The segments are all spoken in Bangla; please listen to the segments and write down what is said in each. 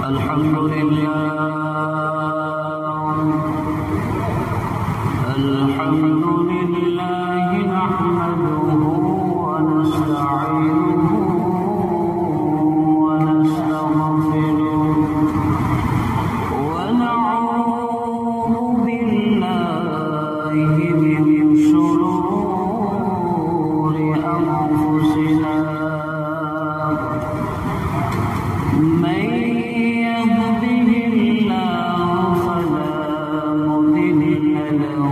الحمد لله نحمده ونستعينه ونستغفره ونعوذ بالله من شرور أنفسنا من يهده الله فلا مضل له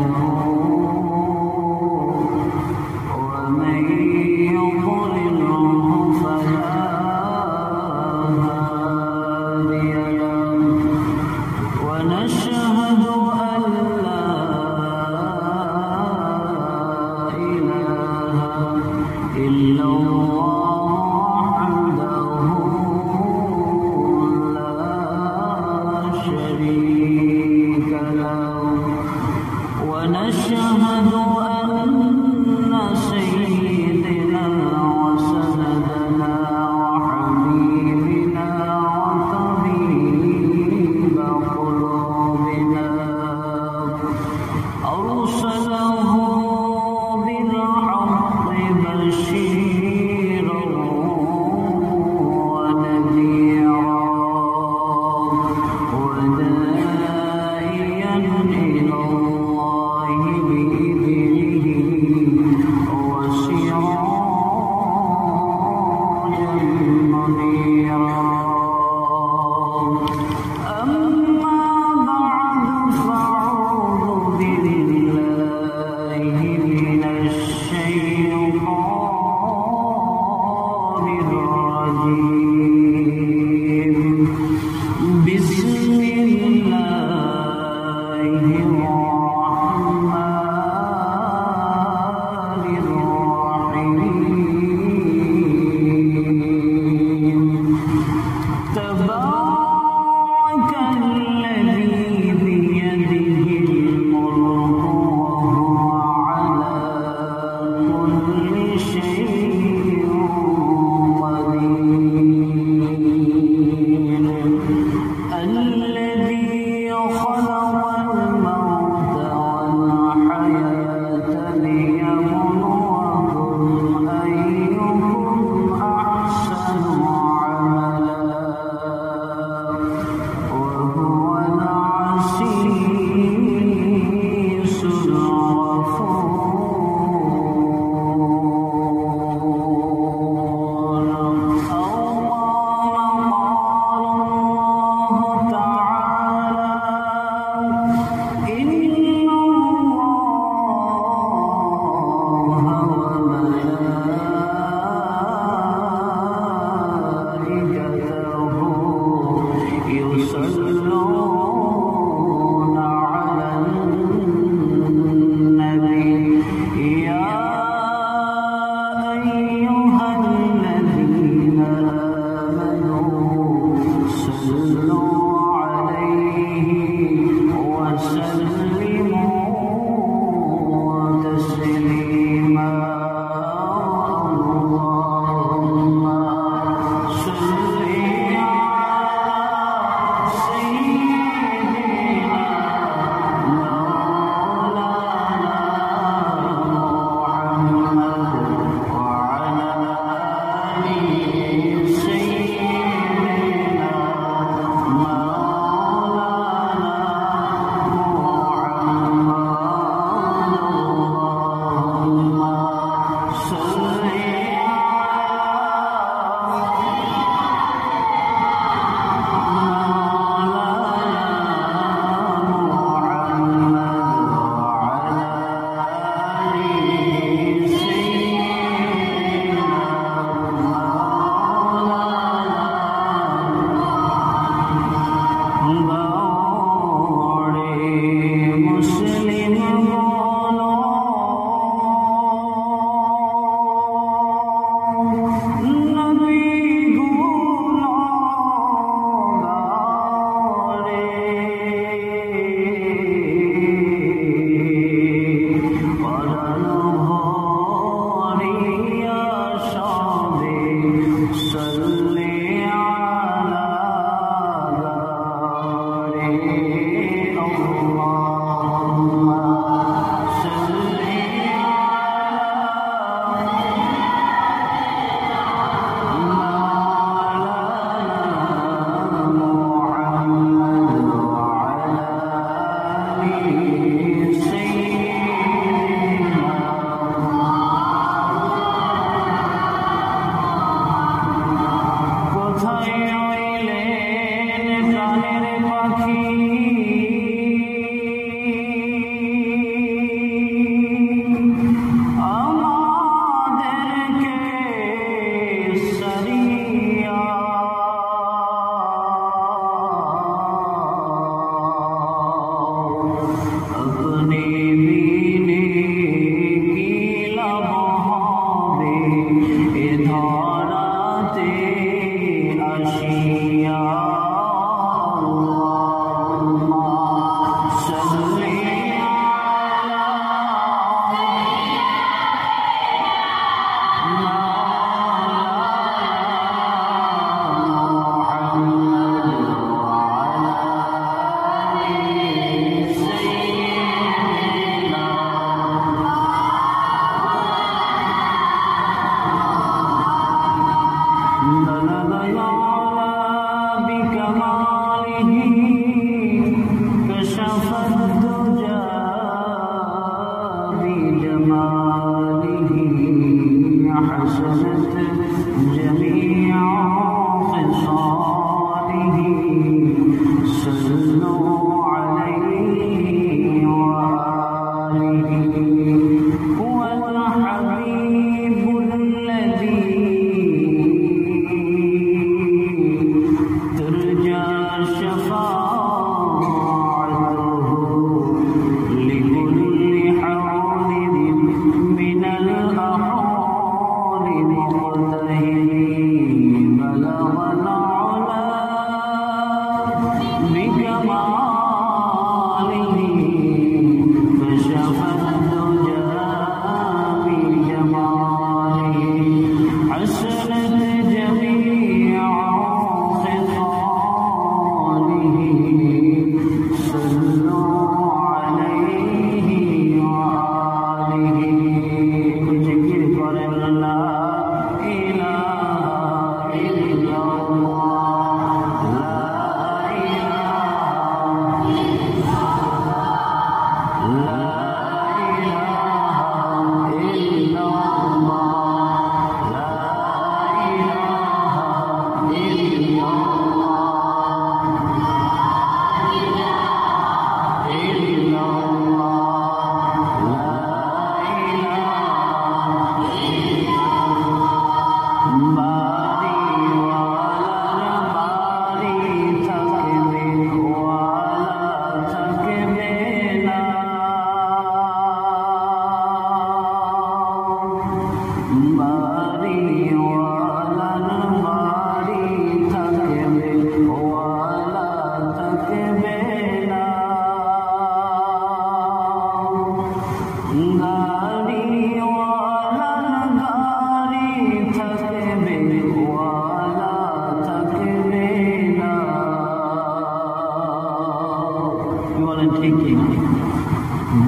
ومن يضلله فلا هادي له ونشهد أن لا إله إلا الله شريك له ونشهد أن سيدنا وسندنا وحبيبنا وطبيب قلوبنا أرسله بالحق بشيرا ونذيرا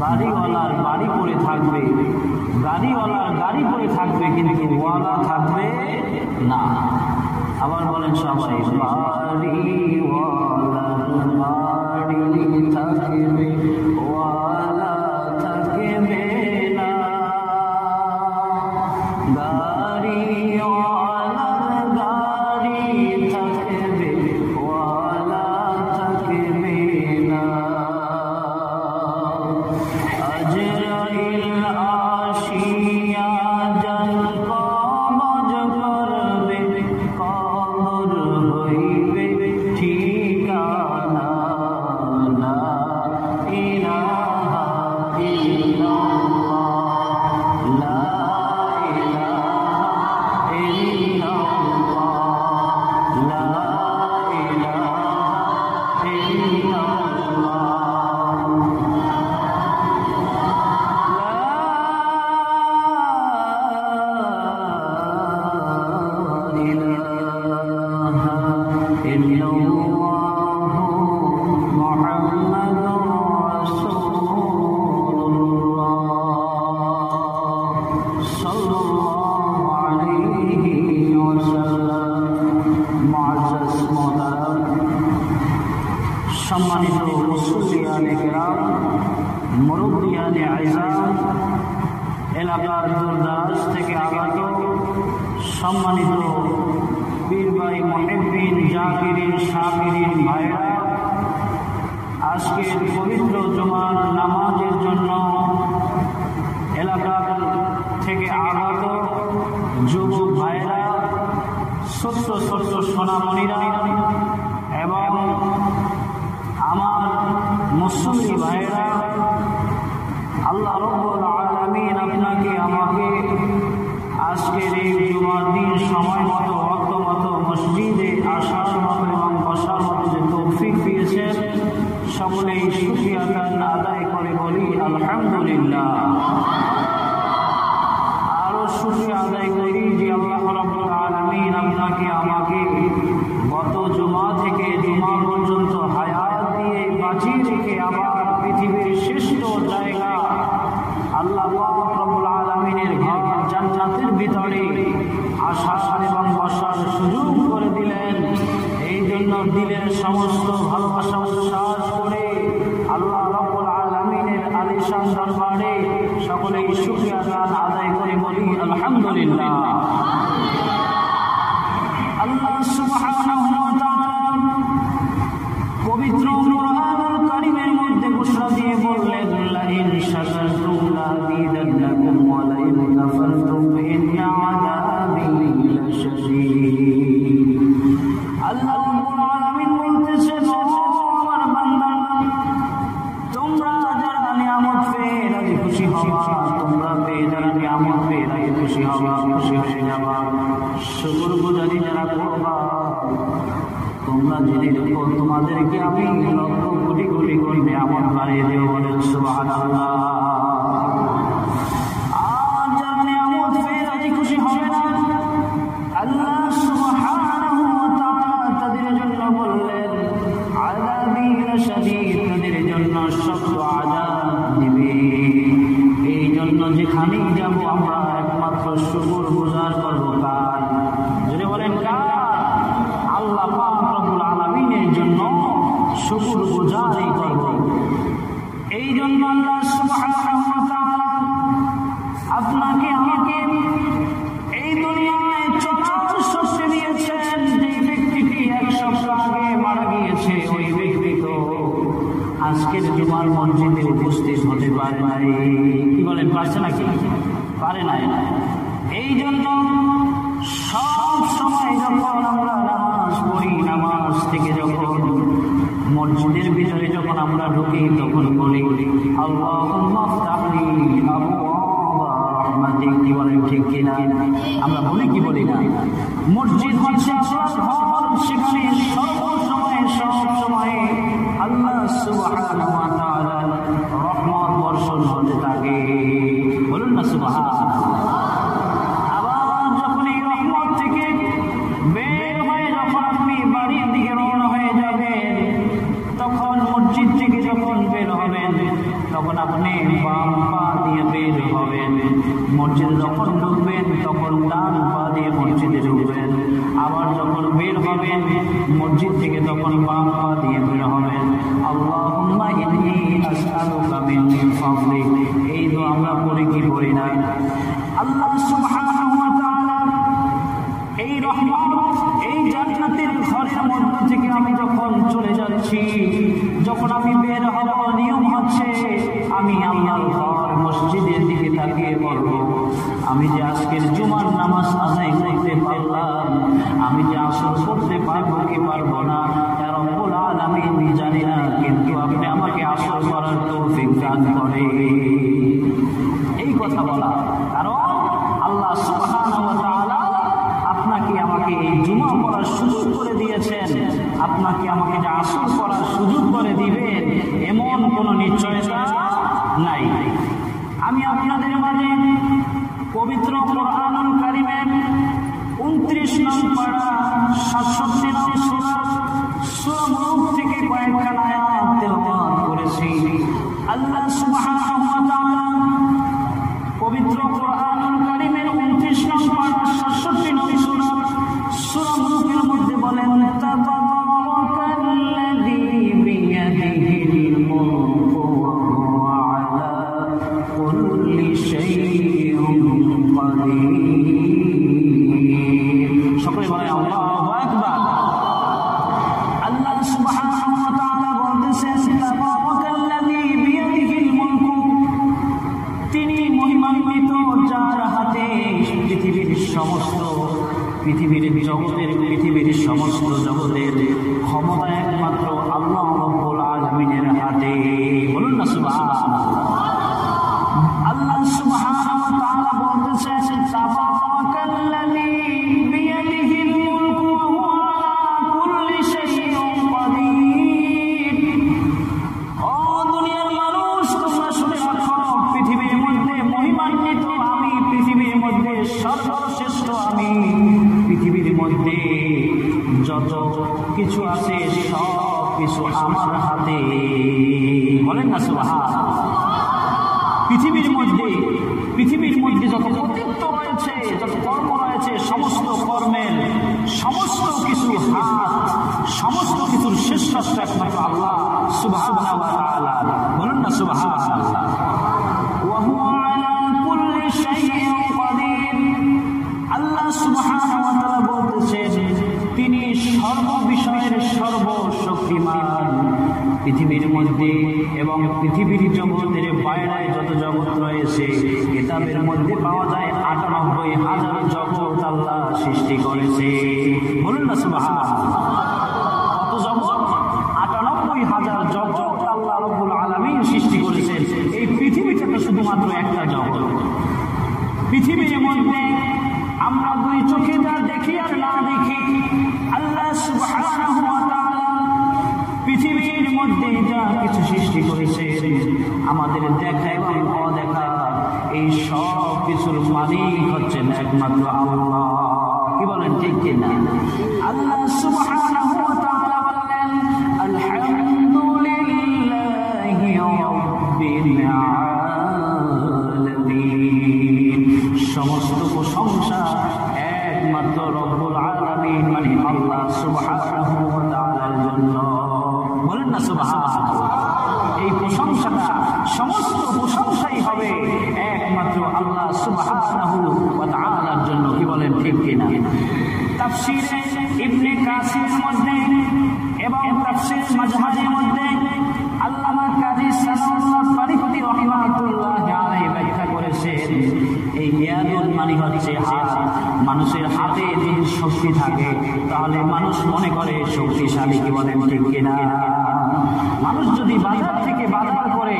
বাড়িওয়ালার বাড়ি পড়ে থাকবে, গাড়িওয়ালার গাড়ি পড়ে থাকবে, কিন্তু ওয়ালা থাকবে না। আবার বলেন সবাই, বাড়িওয়ালার বাড়ি থাকবে, ওয়ালা থাকবে না। গাড়িওয়ালার গাড়ি থাকবে, ওয়ালা থাকবে না। আজরাইল আসিয়া জান কবজ করবে, কবর হইবে ঠিকানা। লা ইলাহা ইল্লাল্লাহ, লা ইলাহা ইল্লাল্লাহ, লা ইলাহা ইল্লাল্লাহ। সম্মানিত মুসল্লিয়ানে কেরাম, মুরব্বিয়ানে আইজাম, এলাকার দূরদারাজ থেকে আগত সম্মানিত পীর ভাই, মুহিব্বিন, জাকিরিন, শাকিরিন ভাইরা, আজকের পবিত্র জুমার নামাজের জন্য এলাকার থেকে আগত যুবক ভাইরা, ছোট্ট ছোট্ট সোনামণিরা এবং আমার মুসল্লি ভাইরা, আল্লাহ রাব্বুল আলামিন আপনাকে আমাকে আজকের এই জুমার দিন সময় মতো ওয়াক্ত মতো মসজিদে আসার মতো এবং বসার মতো যে তৌফিক দিয়েছেন, সকলেই শুকরিয়া আদায় করে বলি আলহামদুলিল্লাহ। আরো শুকরিয়া আদায় করি যে আল্লাহ রাব্বুল আলামিন আপনাকে আমাকে গত জুমা থেকে জুমা পর্যন্ত হায়াত দিয়ে বাঁচিয়ে রেখে আবার পৃথিবীর শ্রেষ্ঠ জায়গা আল্লাহ রাব্বুল আলামিনের ঘর জান্নাতের ভিতরে আসার এবং বসার সুযোগ করে দিলেন। এই জন্য দিলের সমস্ত ভালোবাসা উচ্ছ্বাস করে আল্লাহ রাব্বুল আলামিনের আলিশান দরবারে সকলেই শুকরিয়া আদায় করে বলি আলহামদুলিল্লাহ। আল্লাহ সুবহানাহু ওয়া তাআলা তোমরা জেনে রেখো তোমাদেরকে আমি লক্ষ কোটি কোটি কোটি নিয়ামত বাড়িয়ে দেব। বলেন সুবহানাল্লাহ। আর যার নিয়ামত পেয়ে রাজি খুশি হবে না, আল্লাহ সুবহানাহু ওয়া তাআলা তাদের জন্য বললেন আযাবি লাশাদীদ, তাদের জন্য শক্ত আযাব দিবে। এই জন্য যেখানেই যাব আমরা একমাত্র শুকর গুজার করবো। কার? যদি বলেন কার? আল্লাহ পাক রব্বুল আলামিনের জন্য শুকর গুজারই করব। এই জন্য আল্লাহ সুবহানাহু ওয়া তাআলা আপনাকে আমাকে এই দুনিয়ায় চলার শক্তি দিয়েছেন। যে ব্যক্তিটি 1 সপ্তাহ আগে মারা গিয়েছে, ওই ব্যক্তি তো আজকের জুমার মসজিদে উপস্থিত হতে পারে নাই। কি বলেন, পারছে নাকি? পারে নাই। এই জন্য সব সময় যখন আমরা নামাজ পড়ি, নামাজ থেকে যখন মসজিদের ভিতরে যখন আমরা ঢুকি তখন বলি আল্লাহুম্মা আফতাহলি আবওয়াবা রাহমাতিক। কি বলেন, ঠিক কিনা? আমরা বলি কি বলি না? মসজিদ হচ্ছে আল্লাহর ঘর, সেখানে সব সময় আল্লাহ সুবহানাহু ওয়া তাআলা রহমত বর্ষণ হতে থাকে। বলুন না সুবহানাল্লাহ। আবার যখন এই রহমত থেকে বের হয়ে যখন আপনি বাড়ির দিকে রওনা হয়ে যাবেন, তখন মসজিদ থেকে যখন বের হবেন তখন আপনি বাম পা দিয়ে বের হবেন। মসজিদে যখন ঢুকবেন তখন ডান পা দিয়ে মসজিদে ঢুকবেন। আবার যখন বের হবেন মসজিদ থেকে তখন বাম পা দিয়ে বের হবেন। আল্লাহুম্মা ইন্নী আসআলুকা মিন ফাদলিক। এই তো আমরা পড়ি কি পড়ি না? আল্লাহ সুবহানাহু ওয়া তাআলা এই রহমত, এই জান্নাতের ঘরের মধ্যে থেকে আমি যখন চলে যাচ্ছি, যখন আমি বের হব, নিয়ম হচ্ছে আমি আল্লাহর ঘর মসজিদের দিকে তাকিয়ে বলব আমি যে আজকের জুমার নামাজ আদায় করতে পারলাম, আমি যে আসর করতে পারবো কি পারবো না ইয়া রব্বুল আলামিন জানি না, কিন্তু আপনি আমাকে আসর করার তৌফিক দান করে। এই কথা বলা কারণ আল্লাহ সুবহানাহু ওয়া তাআলা আপনাকে আমাকে এই জুমা পড়ার সুযোগ করে দিয়েছেন। আপনাকে আমাকে যে আসর করার সুযোগ করে দিবেন এমন কোনো নিশ্চয়তা নাই। আমি আপনাদের মাঝে পবিত্র কোরআনুল কারীমের 29 নং পারা 67 নং সূরা মুলক থেকে কয়েকখানা আয়াত তেলাওয়াত করেছি। আল্লাহ সুবহানাহু ওয়া তাআলা পবিত্র কোরআনুল কারীমের 29 নং পারা 67 নং সূরা মুলকের মধ্যে বলেন তাবারাকাল্লাযী বিয়াদিহিল মুলকু ওয়া হুয়া আলা কুল্লি শাইইন কাদির। সকলে বলেন আল্লাহু আকবার। আল্লাহ সুবহানাহু ওয়া তাআলা বলতেছেন তাবারাকাল্লাযী বিয়াদিহিল মুলকু, তিনি মহিমান্বিত যার হাতে পৃথিবীর সমস্ত জগতের ক্ষমতা একমাত্র আল্লাহ রাব্বুল আলামিনের হাতে। বলুন না সুবহানাল্লাহ। আল্লাহ সুবহানাহু ওয়া তাআলা বলতেছেন তাবারাকাল্লাযী বিয়াদিহিল মুলকু ওয়া হুয়া আলা কুল্লি শাইইন কাদির। ও দুনিয়ার মানুষ, তোমরা শুনে রাখো, পৃথিবীর মধ্যে মহিমান্বিত আমি, পৃথিবীর মধ্যে সর্বশ্রেষ্ঠ আমি, পৃথিবীর মধ্যে যত কিছু আছে সব কিছু আমার হাতে। বলেন না সুবহানাল্লাহ। পৃথিবীর মধ্যে যত কর্তৃত্ব রয়েছে, যত কর্ম রয়েছে, সমস্ত কর্মের সমস্ত কিছু হাত, সমস্ত কিছুর শ্রেষ্ঠত্ব একমাত্র আল্লাহ সুবহানাহু ওয়া তাআলা। বলুন না সুবহানাল্লাহ। ওয়া হুয়া আলা কুল্লি শাইইন কাদির। আল্লাহ সুবহানাহু ওয়া তাআলা বলতেছেন তিনি সর্ববিষয়ের সর্বশক্তিমান। পৃথিবীর মধ্যে এবং পৃথিবীর জগতের বাইরে যত জগৎ রয়েছে, কিতাবের মধ্যে পাওয়া যায় ৯৮,০০০ জগৎ আল্লাহ সৃষ্টি করেছে। বলুন না সুবহানাল্লাহ। কত জগৎ? ৯৮,০০০ জগৎ আল্লাহ রাব্বুল আলামিন সৃষ্টি করেছেন। এই পৃথিবীটা তো শুধুমাত্র একটা জগৎ। পৃথিবীর মধ্যে আমরা দুই চোখে যা দেখি আর না দেখি, আল্লাহ সুবহানাহু ওয়া তাআলা মধ্যে যা কিছু সৃষ্টি করেছে আমাদের দেখা এবং অদেখা এই সব কিছুর মালিক হচ্ছেন একমাত্র আল্লাহ। কি বলেন ঠিক কিনা? আল্লাহ সুবহানাহু ওয়া তাআলা বলেন আলহামদুলিল্লাহি রাব্বিল আলামিন। সমস্ত প্রশংসা একমাত্র রব্বুল আলামিন মানে আল্লাহ সুবহানাহু ওয়া তাআলার জন্য। বলেন না সুবহানাল্লাহ। এই প্রশংসাটা সমস্ত প্রশংসাই হবে একমাত্র আল্লাহ সুবহানাহু ওয়া তাআলার জন্য। কি বলেন ঠিক কিনা? তাফসীরে ইবনে কাসিরের মধ্যে এবং তাফসীর মাজহারের মধ্যে আল্লামা কাজী সানাউল্লাহ ফারিদী রাহিমাহুল্লাহ আলাইহি ব্যাখ্যা করেছেন এই ইয়াদুল মানে হচ্ছে হাত। মানুষের হাতে যদি শক্তি থাকে তাহলে মানুষ মনে করে শক্তিশালী। কি বলেন ঠিক কিনা? মানুষ যদি বাজার থেকে বাজার করে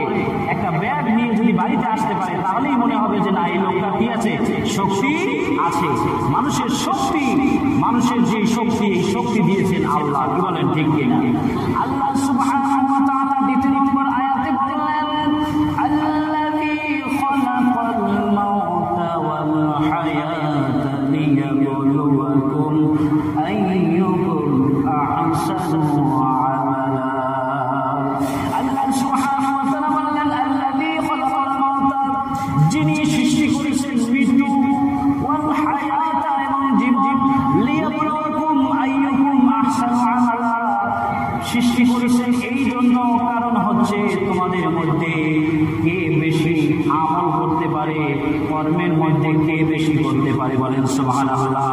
একটা ব্যাগ নিয়ে যদি বাড়িতে আসতে পারে তাহলেই মনে হবে যে না এই লোকটা কি আছে, শক্তি আছে। মানুষের শক্তি, মানুষের যে শক্তি এই শক্তি দিয়েছেন আল্লাহ। কি বলেন ঠিক কিনা? আল্লাহ সুবহানাহু ওয়া তাআলা দ্বিতীয় নম্বর আয়াতে বলেন আল্লাযী খালাকাল মাউতা ওয়াল হায়াতা লিয়াবলুয়াকুম আইয়ুকুম আহসানু আমালা। আল্লাহ সুবহানাহু ওয়া তাআলা বলেন আল্লাযী খালাকাল মাউতা, যিনি সৃষ্টি করেছেন মৃত্যু, ওয়াল হায়াতা এবং জীবন, লিয়াবলুয়াকুম আইয়ুকুম আহসানু আমালা, সৃষ্টি করেছেন এই জন্য কারণ হচ্ছে তোমাদের মধ্যে কে বেশি আমল করতে পারে, কর্মের মধ্যে কে বেশি করতে পারে। বলেন সুবহানাল্লাহ।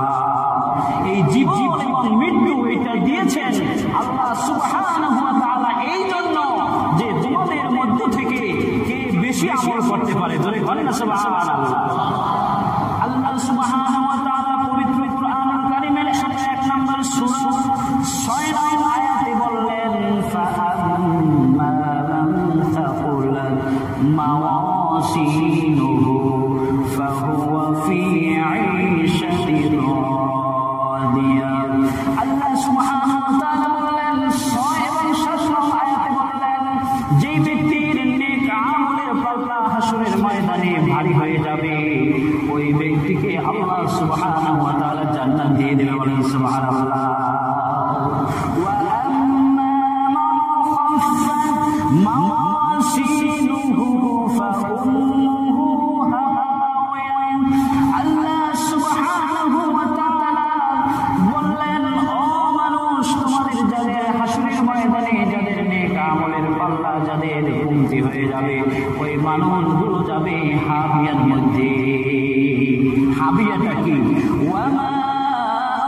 এই জীবন এবং মৃত্যু এটা দিয়েছেন আল্লাহ সুবহানাহু ওয়া তাআলা এই জন্য যে তোমাদের মধ্য থেকে কে বেশি আমল করতে পারে। ধরে বলেন না সুবহানাল্লাহ। আল্লাহ সুবহানাহু ওয়া তাআলা পবিত্র কুরআনুল কারীমের 101 নম্বর সূরা 6 নম্বর আয়াতে বললেন ফাআম্মা মান থাকুলাত মাওয়াসিনুহু ফাহুয়া ফি 'আইশাতিন রাদিয়া। আল্লাহ সুবহানাহু ওয়া তাআলা বললেন 6 এবং 7 নম্বর আয়াতে বললেন যেই ব্যক্তির নেক আমলের পাল্লা হাসরের ময়দানে ভারী হয়ে যাবে ওই ব্যক্তিকে আল্লাহ সুবহানাহু ওয়া তাআলা জান্নাত দিয়ে দেবে। বলেন সুবহানাল্লাহ। ওয়া আম্মা মান খাফফাত মাওয়াসিনুহু ফাউম্মুহু হাওয়া। আল্লাহ সুবহানাহু ওয়া তাআলা বললেন ও মানুষ, তোমাদের যাদের হাসরের ময়দানে যাদের নেক আমলের পাল্লা যাদের কমতি হয়ে যাবে ওই মানুষগুলো যাবে হাবিয়ার মধ্যে। হাবিয়াটা কি? ওয়ামা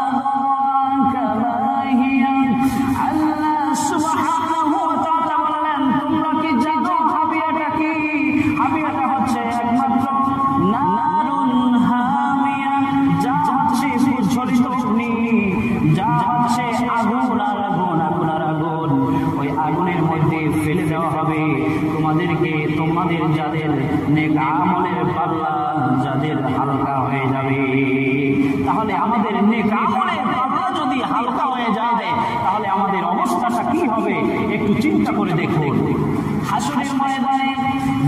আদরাকা মা হিয়া। আল্লাহ সুবহানাহু ওয়া তাআলা বললেন তোমরা কি জানো হাবিয়াটা কি? হাবিয়াটা হচ্ছে একমাত্র নারুন হামিয়া, যা হচ্ছে প্রজ্বলিত অগ্নি, যা হচ্ছে আগুন আর আগুন, আগুন আর আগুন। ওই আগুনের মধ্যে ফেলে দেওয়া হবে তোমাদেরকে, তোমাদের যাদের নেক আমলের পাল্লা যাদের হালকা হয়ে যাবে। তাহলে আমাদের নেক আমলের পাল্লা যদি হালকা হয়ে যায় তাহলে আমাদের অবস্থাটা কি হবে একটু চিন্তা করে দেখুন। হাসরের ময়দানে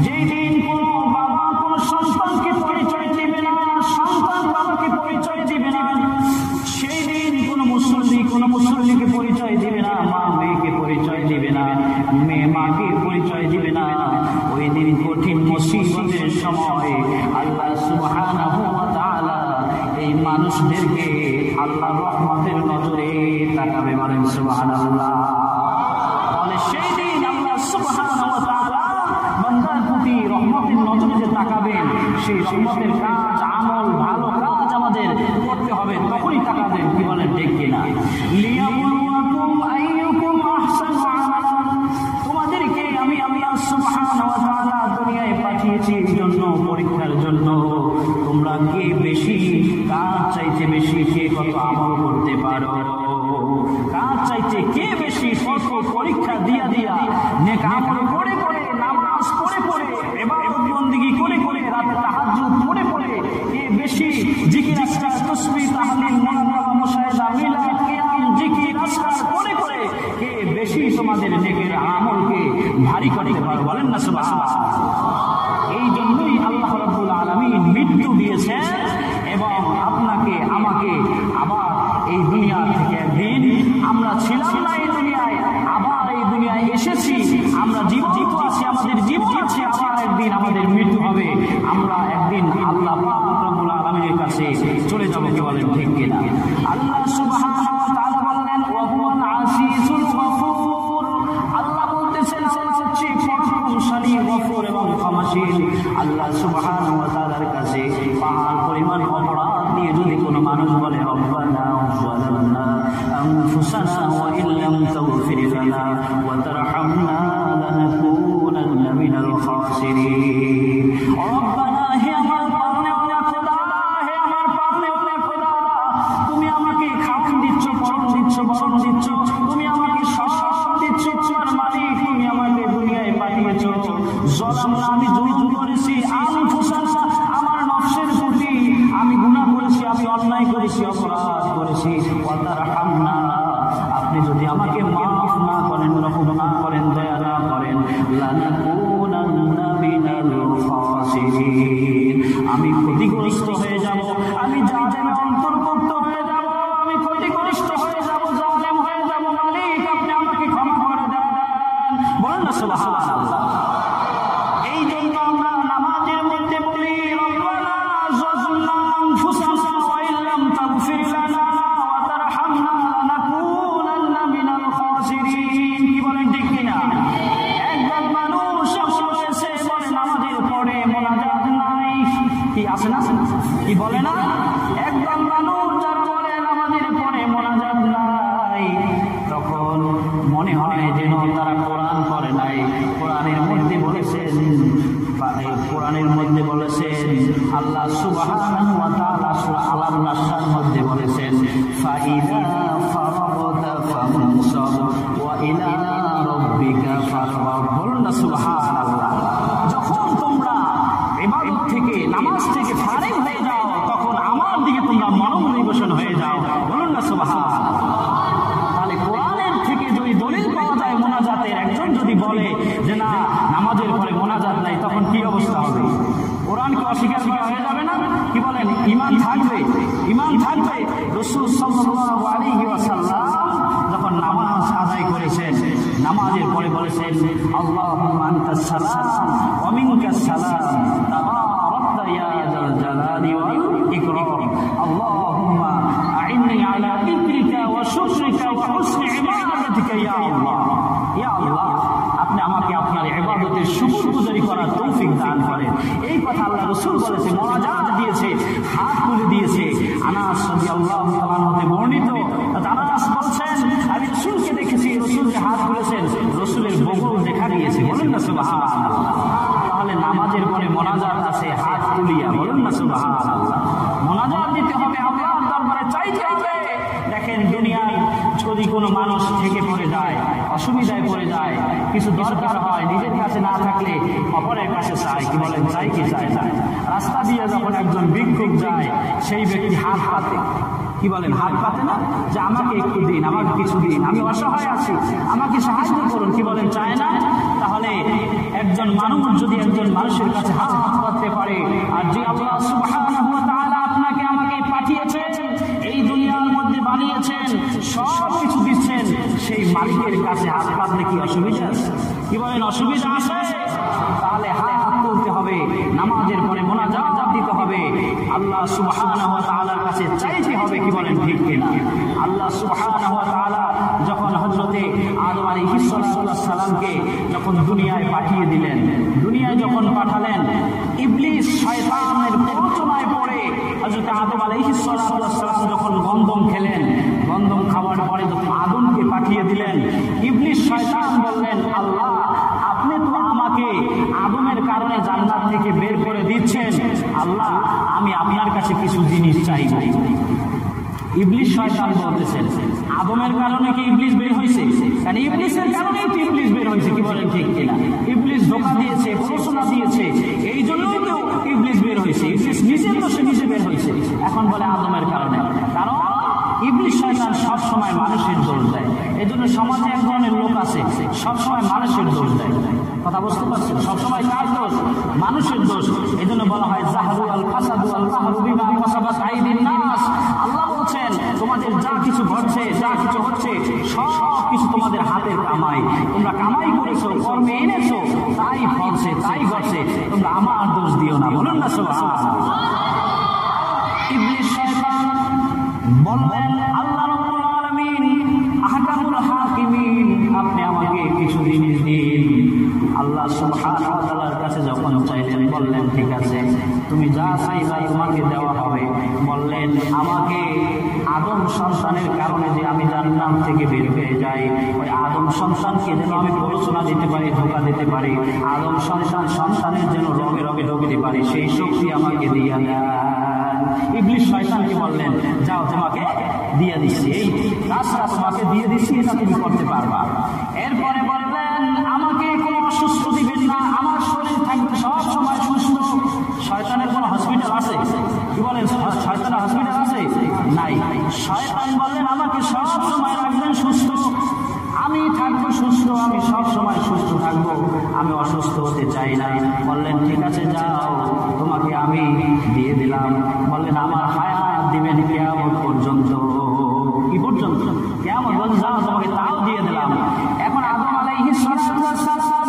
যেই দিন কোনো বাবা কোনো সন্তানকে পরিচয় দিবে না, সন্তান বাবাকে পরিচয় দিবে না, সেই দিন কোনো মুসল্লিকে পরিচয় দিবে না, মা মেয়েকে পরিচয় দিবে না, মেয়ে মাকে পরিচয় দিবে না। ওই দিন কঠিন মুসিবতের সময় আল্লাহ সুবহানাহু ওয়া তাআলা এই মানুষদেরকে আল্লাহ রহমতের নজরে তাকাবে। বলেন সুবহানাল্লাহ। তাহলে সেই দিন আল্লাহ সুবহানাহু ওয়া তাআলা বান্দার প্রতি রহমতের নজরে যে তাকাবেন সেই রহমতের কাজ, আমল, ভালো কাজ আমাদের করতে হবে, তখনই তাকাবেন। কি বলেন ঠিক কিনা? লিয়াবলুয়াকুম আইয়ুকুম আহসানু আমালা। তোমাদেরকে আমি আল্লাহ সুবহানাহু ওয়া তাআলা দুনিয়ায় পাঠিয়েছি এই জন্য, পরীক্ষার জন্য। তোমরা কে বেশি, কার চাইতে বেশি কে কত আমল করতে পারো, কার চাইতে কে বেশি কত পরীক্ষা দিয়া দিয়া নেক আমল করে করে, নামাজ পড়ে পড়ে, ইবাদত বন্দেগী করে করে, রাতে তাহাজ্জুদ পড়ে পড়ে কে বেশি জিকির আজকার, তাসবিহ, তাহলিল, মুনাজাত, মুশাহিদা, মিলাদ, কিয়াম, জিকির আজকার করে করে কে বেশি বেশি তোমাদের নেকের আমলকে ভারী করতে পারো। বলেন না সুবহানাল্লাহ। এই জন্যই আল্লাহ রাব্বুল আলামিন মৃত্যু দিয়েছেন এবং আপনাকে আমাকে আবার এই দুনিয়া থেকে একদিন, আমরা ছিলাম না এই দুনিয়ায়, আবার এই দুনিয়ায় এসেছি, আমরা জীবিত আছি, আমাদের জীবন আছে, আবার একদিন আমাদের মৃত্যু হবে, আমরা একদিন আল্লাহ পাক রব্বুল আলামিনের কাছে চলে যাব। কি বলেন ঠিক কিনা? আল্লাহ সুবহানাহু ওয়া তাআলা বলেন ওয়া হুয়াল আসিসুল গফুর। আল্লাহ বলতেছেন আল্লাহ হচ্ছে পরাক্রমশালী, গফুর এবং ক্ষমাশীল। আল্লাহ সুবহানাহু ওয়া তাআলার কাছে পাহাড় পরিমাণ অপরাধ নিয়ে যদি কোনো মানুষ বলে রব্বানা যালামনা আনফুসানা ওয়া ইল্লাম তাগফির লানা ওয়া তারহামনা লানাকুনান্না মিনাল খাসিরিন। রব্বানা, হে আমার পালনেওয়ালা খোদা, হে আমার পালনেওয়ালা খোদা, তুমি আমাকে খাওয়ান দিচ্ছ, পরন দিচ্ছ, বরণ দিচ্ছ, তুমি আমাকে সব দিচ্ছ, তোমার মালিক, তুমি আমাকে দুনিয়ায় পাঠিয়েছ। যালামনা, আমি জুলুম করেছি, আনফুসানা, আমার নফসের প্রতি আমি গুনাহ করেছি, আমি অন্যায় করেছি, অপরাধ করেছি। ওয়া তারহামনা, আপনি যদি আমাকে মাফ না করেন, রহম না করেন, দয়া না করেন, লানাকুনান্না মিনাল খাসিরিন, আমি ক্ষতিগ্রস্ত হয়ে যাব, আমি জালেমের অন্তর্ভুক্ত হয়ে যাব, আমি ক্ষতিগ্রস্ত হয়ে যাব, জালেম হয়ে যাব। মালিক, আপনি আমাকে ক্ষমা করে দেন। বলেন না সুবহানাল্লাহ। এই জন্য আমরা নামাজের মধ্যে বলি রব্বানা যালামনা আনফুসানা ওয়া ইল্লাম তাগফির লানা ওয়া তারহামনা লানাকুনান্না মিনাল খাসিরিন। কি বলেন ঠিক কিনা? একদল মানুষ এসে বলে নামাজের পরে মোনাজাত নাই, কি আছে না? কি বলে না? একদল মানুষ যারা বলে নামাজের পরে মোনাজাত নাই, তখন মনে হয় যেন তারা কোরআন পড়ে নাই। কোরআনের মধ্যে বলেছেন আল্লাহ সুবহানাহু ওয়া তাআলা সূরা আল-নাসর মধ্যে বলেছেন ফাইদা ফারাগতা ফানসাব ওয়া ইলা রাব্বিকা ফারগাব। বলুন না সুবহানাল্লাহ। যখন তোমরা ইবাদত থেকে, নামাজ থেকে ফারিগ হয়ে যাও, তখন আমার দিকে তোমরা মনোনিবেশন হয়ে যাও। বলুন না সুবহানাল্লাহ। তাহলে কোরআনের থেকে যদি দলিল পাওয়া যায় মোনাজাতের, একজন যদি বলে যে না নামাজের পরে মোনাজাত নাই, তখন কি অবস্থা হবে? কোরআনকে অস্বীকার করা হয়ে যাবে না? কি বলেন? ঈমান থাকবে, ঈমান থাকবে। রাসূল সাল্লাল্লাহু আলাইহি ওয়াসাল্লাম যখন নামাজ আদায় করেছেন, নামাজের পরে বলেছেন আল্লাহুম্মা আনতাস সালাম ওয়া মিনকাস সালাম তাবারাকতা ইয়া যাল জালালি ওয়াল ইকরাম আল্লাহুম্মা আইন্নি আলা যিকরিকা ওয়া শুকরিকা ওয়া হুসনি ইবাদাতিকা ইয়া আল্লাহ। ইয়া আল্লাহ, আপনি আমাকে আপনার ইবাদতের শুকরগুজারি করার তৌফিক দান করেন। এই কথা আল্লাহ রাসূল বলেছে, মোনাজাত দিয়েছে, হাত তুলে দিয়েছে। আনাস রাদিয়াল্লাহু তাআলা হতে বর্ণিত, আনাস বলছেন আমি রাসূলকে দেখেছি, রাসূলকে হাত তুলেছেন, রাসূলের বগল দেখা গিয়েছে। বলেন না সুবহানাল্লাহ। তাহলে নামাজের পরে মোনাজাত আছে হাত তুলিয়া। বলেন না সুবহানাল্লাহ। মোনাজাত দিতে হবে, আল্লাহর দরবারে চাইতে হবে। দেখেন দুনিয়ায় যদি কোনো মানুষ থেকে পড়ে যায়, অসুবিধায় পড়ে যায়, কিছু দরকার হয়, নিজের কাছে না থাকলে অপরের কাছে চায়। কি বলেন? চাই কি চায় না? রাস্তা দিয়ে যখন একজন ভিক্ষুক যায়, সেই ব্যক্তি হাত পাতে। কি বলেন? হাত পাতে না, যে আমাকে একটু দিন, আমাকে কিছু দিন, আমি অসহায় আছি, আমাকে সাহায্য করুন। কি বলেন? চায় না? তাহলে একজন মানুষ যদি একজন মানুষের কাছে হাত পাততে পারে, আর যে আল্লাহ সুবহানাহু ওয়া তাআলা আপনাকে আমাকে পাঠিয়েছেন, এই দুনিয়ার মধ্যে বানিয়েছেন, সব কিছু দিচ্ছেন, সেই মালিকের কাছে হাত পাতলে কি অসুবিধা আছে? কি বলেন? অসুবিধা আছে। তাহলে হাত তুলতে হবে, নামাজের পরে মোনাজাত দিতে হবে, আল্লাহ সুবহানাহু ওয়া তাআলার কাছে চাইতে হবে। কি বলেন? ঠিক কিনা? আল্লাহ সুবহানাহু ওয়া তাআলা যখন হযরতে আদম আলাইহিস সালামকে যখন দুনিয়ায় পাঠিয়ে দিলেন, দুনিয়ায় যখন পাঠালেন, ইবলিস শয়তানের প্ররোচনায় পড়ে হযরতে আদম আলাইহিস সালাম যখন গন্ধম খেলেন, গন্ধম খাওয়ার পরে যখন আদমকে পাঠিয়ে দিলেন, ইবলিস শয়তান বললেন আল্লাহ আপনি তো আমাকে আদমের কারণে জান্নাত থেকে বের করে দিচ্ছেন, আল্লাহ আমি আপনার কাছে কিছু জিনিস চাই। ইবলিস শয়তান বলতেছেন আদমের কারণে কি ইবলিস বের হয়েছে? কারণ ইবলিসের কারণেই তো ইবলিস বের হয়েছে। কি বলেন? ঠিক কিনা? ইবলিস ধোঁকা দিয়েছে, প্ররোচনা দিয়েছে, এই জন্যই তো ইবলিস বের হয়েছে। ইবলিস নিজের দোষে নিজে বের হয়েছে। এখন বলে আদমের কারণে, কারণ ইবলিস শয়তান সব সময় মানুষের দোষ দেয়। এই জন্য সমাজে এক ধরনের লোক আছে সবসময় মানুষের দোষ দেয়। কথা বুঝতে পারছেন? সবসময় কার দোষ? মানুষের দোষ। এই জন্য বলা হয় জাহরু আল ফাসাদু আল কাহরু বিমা কাসাবাত আইদিন নাস। আল্লাহ বলছেন তোমাদের যা কিছু ঘটছে, যা কিছু হচ্ছে, সব কিছু তোমাদের হাতের কামাই। তোমরা কামাই করেছো, কর্মে এনেছো, তাই ফলছে, তাই ঘটছে। তোমরা আমার দোষ দিও না। বলুন না সুবহানাল্লাহ। ইবলিস শয়তান বললেন আল্লাহ রাব্বুল আলামিন আহকামুল হাকিমিন, আপনি আমাকে কিছু জিনিস দিন। আল্লাহ সুবহানাহু ওয়া তাআলার কাছে যখন চাইলেন, বললেন ঠিক আছে, তুমি যা চাইবা তোমাকে দেওয়া হবে। বললেন আমাকে আদম সন্তানের কারণে যে আমি জান্নাত থেকে বের হয়ে যাই, ওই আদম সন্তানকে যেন আমি প্ররোচনা দিতে পারি, ধোঁকা দিতে পারি, আদম সন্তানের যেন রগে রগে ঢুকতে পারি, সেই শক্তি আমাকে দিয়া দেন। ইবলিস শয়তানকে বললেন যাও তোমাকে দিয়ে দিচ্ছি, এই কাজটা তোমাকে দিয়ে দিচ্ছি, এটা তুমি করতে পারবা। এরপরে বললেন আমাকে কোনো অসুস্থ দিবেন না, আমার শরীর থাকবে সব সময় সুস্থ। শয়তানের কোনো হসপিটাল আছে? কি বলেন, শয়তানের হসপিটাল আছে? নাই। শয়তান বললেন আমাকে সব সময় রাখবেন সুস্থ, আমি থাকবো সুস্থ, আমি সব সময় সুস্থ থাকবো, আমি অসুস্থ হতে চাই না। বললেন ঠিক আছে যাও, তোমাকে আমি দিয়ে দিলাম। বললেন আমার হায়াত দিবেন কিয়ামত পর্যন্ত। কি পর্যন্ত? কিয়ামত। বললেন যাও, তোমাকে তাও দিয়ে দিলাম। এখন আদম আলাইহিস সালাম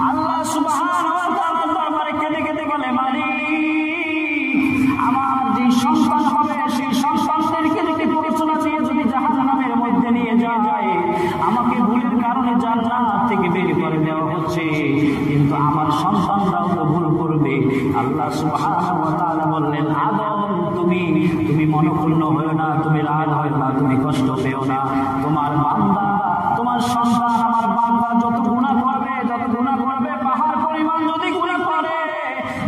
আল্লাহ সুবহানাহু ওয়া তাআলার দরবারে কেঁদে কেঁদে বলে, মালিক আমার যে সন্তান হবে, সেই সন্তানদেরকে যদি প্ররোচনা দিয়ে যদি জাহান্নামের মধ্যে নিয়ে যায়, আমাকে ভুলের কারণে জান্নাত থেকে বের করে দেওয়া হচ্ছে, কিন্তু আমার সন্তানরাও তো ভুল করবে। আল্লাহ সুবহানাহু ওয়া তাআলা বললেন আদম তুমি মনোক্ষুণ্ণ হয়ো না, তুমি রাগ হয় না, তুমি কষ্ট পেও না। তোমার বান্দা, তোমার সন্তান, আমার বান্দা যত গুনাহ করবে, পাহাড় পরিমাণ যদি গুনাহ করে,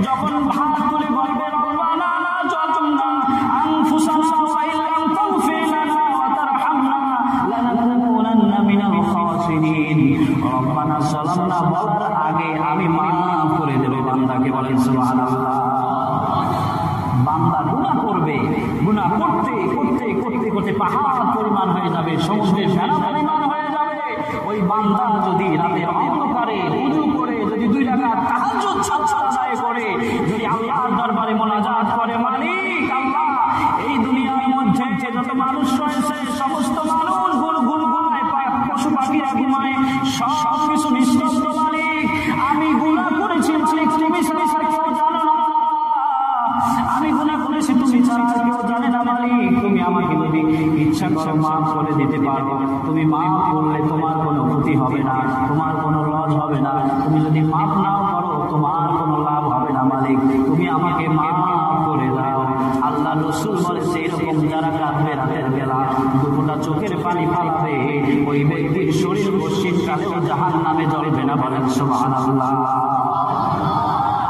যখন ভাত তুলে বলবে রব্বানা লা যালামনা আনফুসানা ওয়া ইল্লাম তাগফির লানা ওয়া তারহামনা লানাকুনান্না মিনাল খাসিরিন। রব্বানা যালামনা বলার আগে আমি মাফ করে দেব বান্দাকে। বলেন সুবহানাল্লাহ। বান্দা গুনাহ করবে, গুনাহ করতে করতে করতে করতে পাহাড় পরিমাণ হয়ে যাবে, সমুদ্রের ফেনা পরিমাণ হয়ে যাবে। ওই বান্দা যদি রাতের অন্ধকারে ওযু করে, যদি 2 রাকাত তাহাজ্জুদ আদায় করে, যদি আল্লাহর দরবারে মুনাজাত করে, মালিক আল্লাহ এই দুনিয়ার মধ্যে যত মানুষ রয়েছে, সমস্ত মানুষ ঘুমায়, পশু পাখিরা ঘুমায়, সব কিছু নিস্তব্ধ। মালিক আমি গুনাহ করেছি, তুমি ছাড়া কেউ জানো না, আমি গুনাহ করেছি, তুমি ছাড়া কেউ জানে না। মালিক তুমি আমাকে যদি ইচ্ছা করো মাফ করে দিতে পারো। তুমি মাফ করলে তোমার কোনো ক্ষতি হবে না, তোমার কোনো লস হবে না। তুমি যদি মাফ নাও করো, তোমার কোনো লাভ হবে না। মালিক তুমি আমাকে মাফ করে দাও। আল্লাহ রাসূল বলেছে এরকম যারা কাঁদবে রাতের বেলা, দুটোটা চোখের পানি ফালাবে, ওই ব্যক্তির শরীর পশ্চিমকালেও জাহান্নামে জ্বলবে না। বলেন সুবহানাল্লাহ।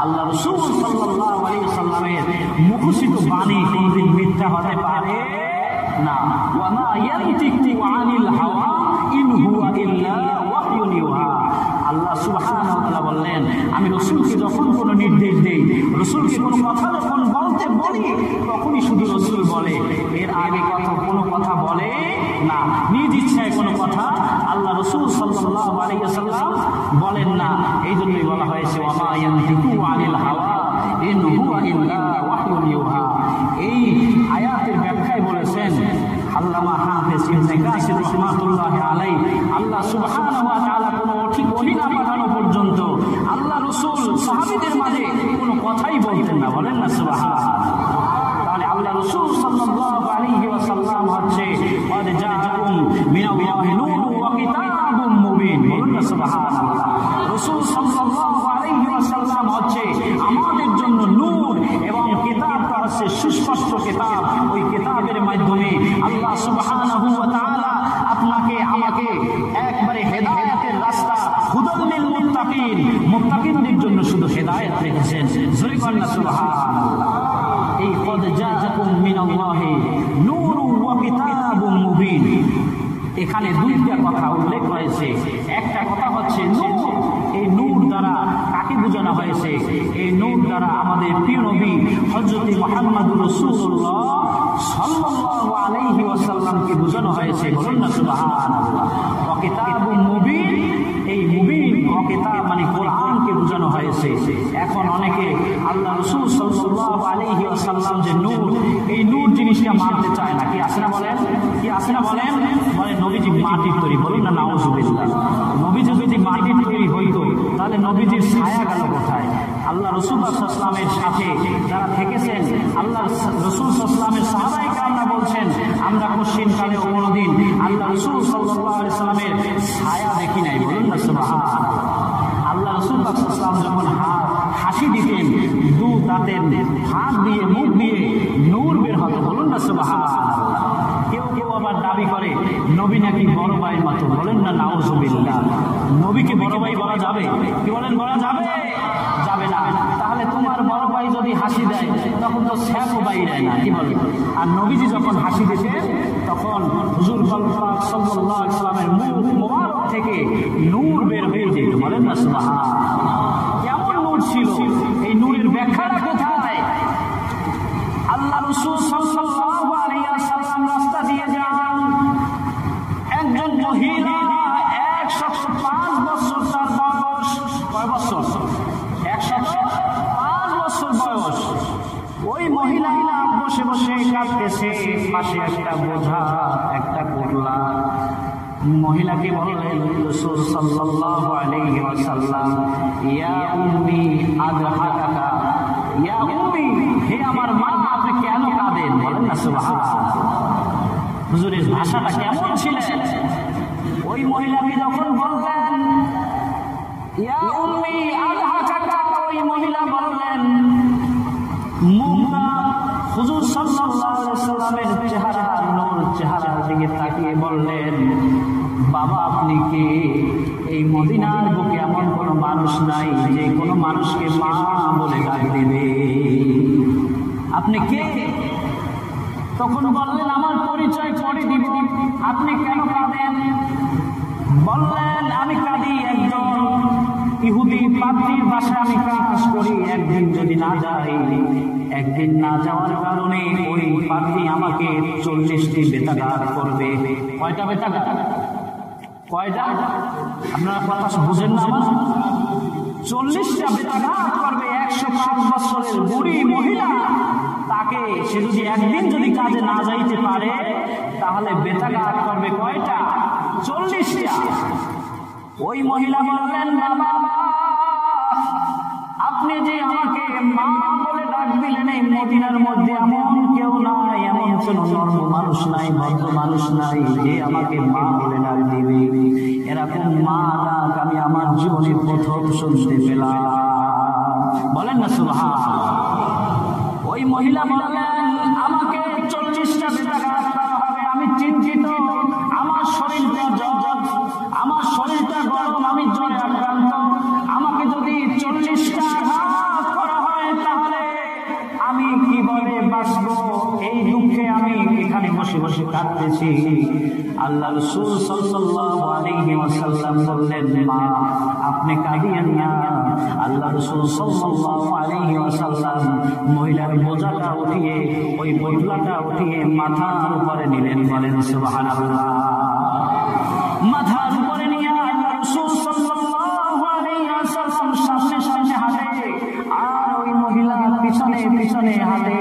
আল্লাহ রাসূল সাল্লাল্লাহু আলাইহি ওয়াসাল্লামের মুখস্থিত বাণী কোনদিন মিথ্যা হতে পারে না। ওয়া মা ইয়ানতিকু আনিল হাওয়া ইন হুয়া ইল্লা ওয়াহয়ুন ইউহা। আল্লাহ সুবহানাহু ওয়া তাআলা বললেন আমি রাসূলকে যখন কোনো নির্দেশ দেই, রাসূলকে কোনো কথা যখন বলতে বলি, তখনই শুধু রাসূল বলে, এর আগে কোনো কথা বলে না। নিজ ইচ্ছায় কোনো কথা আল্লাহ রাসূল সাল্লাল্লাহু আলাইহি ওয়াসাল্লাম বলেন না। এই জন্যই বলা হয়েছে ওয়া মা ইয়ানতিকু আনিল হাওয়া ইন হুয়া ইল্লা ওয়াহয়ুন ইউহা। এই আয়াতের ব্যাখ্যায় বলেছেন আল্লামা হাফেজ ইবনে কাসির রাহমাতুল্লাহি আলাইহি, আল্লাহ সুবহানাহু ওয়া তাআলা কোনো ওহী না পাঠানো পর্যন্ত আল্লাহ রাসূল সাহাবীদের মাঝে কোনো কথাই বলতেন না। বলেন না সুবহানাল্লাহ। তাহলে আল্লাহ রাসূল সাল্লাল্লাহু আলাইহি ওয়াসাল্লাম হচ্ছে ক্বাদ জাআকুম মিনাল্লাহি নূরুন ওয়া কিতাবুম মুবিন। বলুন না সুবহানাল্লাহ। রাসূল সাল্লাল্লাহু আলাইহি ওয়াসাল্লাম হচ্ছে আমাদের জন্য নূর এবং কিতাবটা হচ্ছে সুস্পষ্ট কিতাব। ওই কিতাবের মাধ্যমে আল্লাহ সুবহানাহু ওয়া তাআলা আপনাকে আমাকে একবারে হেদায়েতের রাস্তা, হুদাল লিল মুত্তাকিন, মুত্তাকিনদের জন্য শুধু হেদায়েত রেখেছেন। জোরে বলেন না সুবহানাল্লাহ। এই ক্বাদ জাআকুম মিনাল্লাহি নূরুন ওয়া কিতাবুম মুবিন, এখানে 2টা কথা উল্লেখ হয়েছে। একটা কথা হচ্ছে নূর। এই নূর দ্বারা কাকে বোঝানো হয়েছে? এই নূর দ্বারা আমাদের প্রিয় নবী হযরত মুহাম্মদুর রাসূলুল্লাহ সাল্লাল্লাহু আলাইহি ওয়াসাল্লাম সাল্লামকে বোঝানো হয়েছে, বলুন না সুবহানাল্লাহ। ওয়া কিতাবুম মুবিন, এই মুবিন ওয়া কিতাব মানে কোরআনকে বোঝানো হয়েছে। এখন অনেকে আল্লাহ রাসূল সাল্লাল্লাহু আলাইহি ওয়াসাল্লাম যে নূর, এই নূর জিনিসটা মানতে চায় না। কি আছে না বলেন, কি আছে না বলেন? বলে নবীজি মাটির তৈরি, বলুন না নাউযুবিল্লাহ। নবীজি যদি মাটির তৈরি হইতো তাহলে নবীজির ছায়া গেল কোথায়? আল্লাহ রাসূল সাল্লাল্লাহু আলাইহি ওয়াসাল্লামের সাথে যারা থেকেছেন, আল্লাহ রাসূল সাল্লাল্লাহু আলাইহি ওয়াসাল্লামের সাহাবায়ে কেরামরা বলছেন, আমরা কোশ্চিন কালে কোনোদিন আল্লাহ রাসূল সাল্লাল্লাহু আলাইহি ওয়াসাল্লামের ছায়া দেখি নাই, বলুন না সুবহানাল্লাহ। আল্লাহ রাসূল সাল্লাল্লাহু আলাইহি ওয়াসাল্লাম যখন হাসি দিতেন, দু দাঁতের হাত দিয়ে মুখ দিয়ে নূর বের হতো, বলুন না সুবহানাল্লাহ। কেউ কেউ আবার দাবি করে নবী নাকি বড় ভাইয়ের মতো, বলেন না নাউযুবিল্লাহ। নবীকে বড় ভাই বলা যাবে? কি বলেন, বলা যাবে? যাবে না। তাহলে তোমার বড় ভাই যদি হাসি দেয় তখন তো স্যাপও ভাই দেয় না, কি বলে? আর নবীজি যখন হাসি দিতেন তখন হুজুর পাক সাল্লাল্লাহু আলাইহি ওয়াসাল্লামের মুখ মোবারক থেকে নূর বের হয়ে যেত, বলেন না সুবহানাল্লাহ। কেমন নূর ছিল? এই নূরের ব্যাখ্যাটা কোথায়? আল্লাহ রাসূল সাল্লাল্লাহু আলাইহি ওয়াসাল্লাম রাস্তা দিয়ে যান, একজন মহিলা 105 বছর তার বয়স। কয় বছর? 105 বছর বয়স। ওই মহিলা বসে বসে কাঁদতেছে, পাশে একটা বোঝা, একটা পোটলা। মহিলাকে বললেন রাসূল সাল্লাল্লাহু আলাইহি ওয়াসাল্লাম, ইয়া উম্মি আদহাকাকা, ইয়া উম্মি, হে আমার মা, আপনি কেন কাঁদেন? বলেন না সুবহানাল্লাহ। হুজুরের ভাষাটা কেমন ছিলেন? ওই মহিলাকে যখন বললেন ইয়া উম্মি আদহাকাকা, ওই মহিলা বললেন, মুখটা হুজুর সাল্লাল্লাহু আলাইহি ওয়াসাল্লামের চেহারা, নূর চেহারার দিকে তাকিয়ে বললেন, বাবা আপনি কে? এই মদিনার বুকে এমন কোনো মানুষ নাই যে কোনো মানুষকে মা বলে ডাক দেবে। আপনি কে? তখন বললেন, আমার পরিচয় পরে দিব। আপনি কেন কাঁদেন? বললেন, আমি কাঁদি একজন ইহুদি পাদ্রীর বাসায় আমি কাজ করি। একদিন যদি না যাই, একদিন না যাওয়ার কারণে ওই পাদ্রী আমাকে 40টি বেতাঘাত করবে। কয়টা বেতাঘাত? কয়টা? আপনারা কথা বুঝেন না? 40টা বেতাঘাত করবে। 105 বছরের বুড়ি মহিলা, তাকে সে যদি একদিন যদি কাজে না যাইতে পারে তাহলে বেতাঘাত করবে কয়টা? 40টা। ওই মহিলা বললেন, বাবা আপনি যে আমাকে মা বলে ডাক দিলেন, এই মদিনার মধ্যে এমন কেউ নাই, এমন কোন নর্ম মানুষ নাই, ভদ্র মানুষ নাই যে আমাকে মা বলে ডাক দিবে। এরকম মা ডাক আমি আমার জীবনে প্রথম শুনতে পেলাম, বলেন না সুবহানাল্লাহ। ওই মহিলা বললেন, আমাকে 40টা বেতাঘাত করা হবে, আমি চিন্তিত, আমার শরীরটা জ্বর, আমার শরীরটা গরম, আমি জ্বরে আক্রান্ত। আমাকে যদি 40টা আঘাত করা হয় তাহলে আমি কিভাবে বাঁচবো? এই দুঃখে আমি এখানে বসে বসে কাঁদতেছি। আল্লাহ রাসূল সাল্লাল্লাহু আলাইহি ওয়াসাল্লাম বললেন, মা আপনি কাঁদিয়েন না। আল্লাহ রাসূল সাল্লাল্লাহু আলাইহি ওয়াসাল্লাম মহিলার বোঝাটা উঠিয়ে, ওই বোঝাটা উঠিয়ে মাথার উপরে নিলেন, বলেন সুবহানাল্লাহ। মাথার উপরে নিয়ে আল্লাহ রাসূল সাল্লাল্লাহু আলাইহি ওয়াসাল্লাম সামনে সামনে হাঁটে, আর ওই মহিলা পিছনে পিছনে হাঁটে।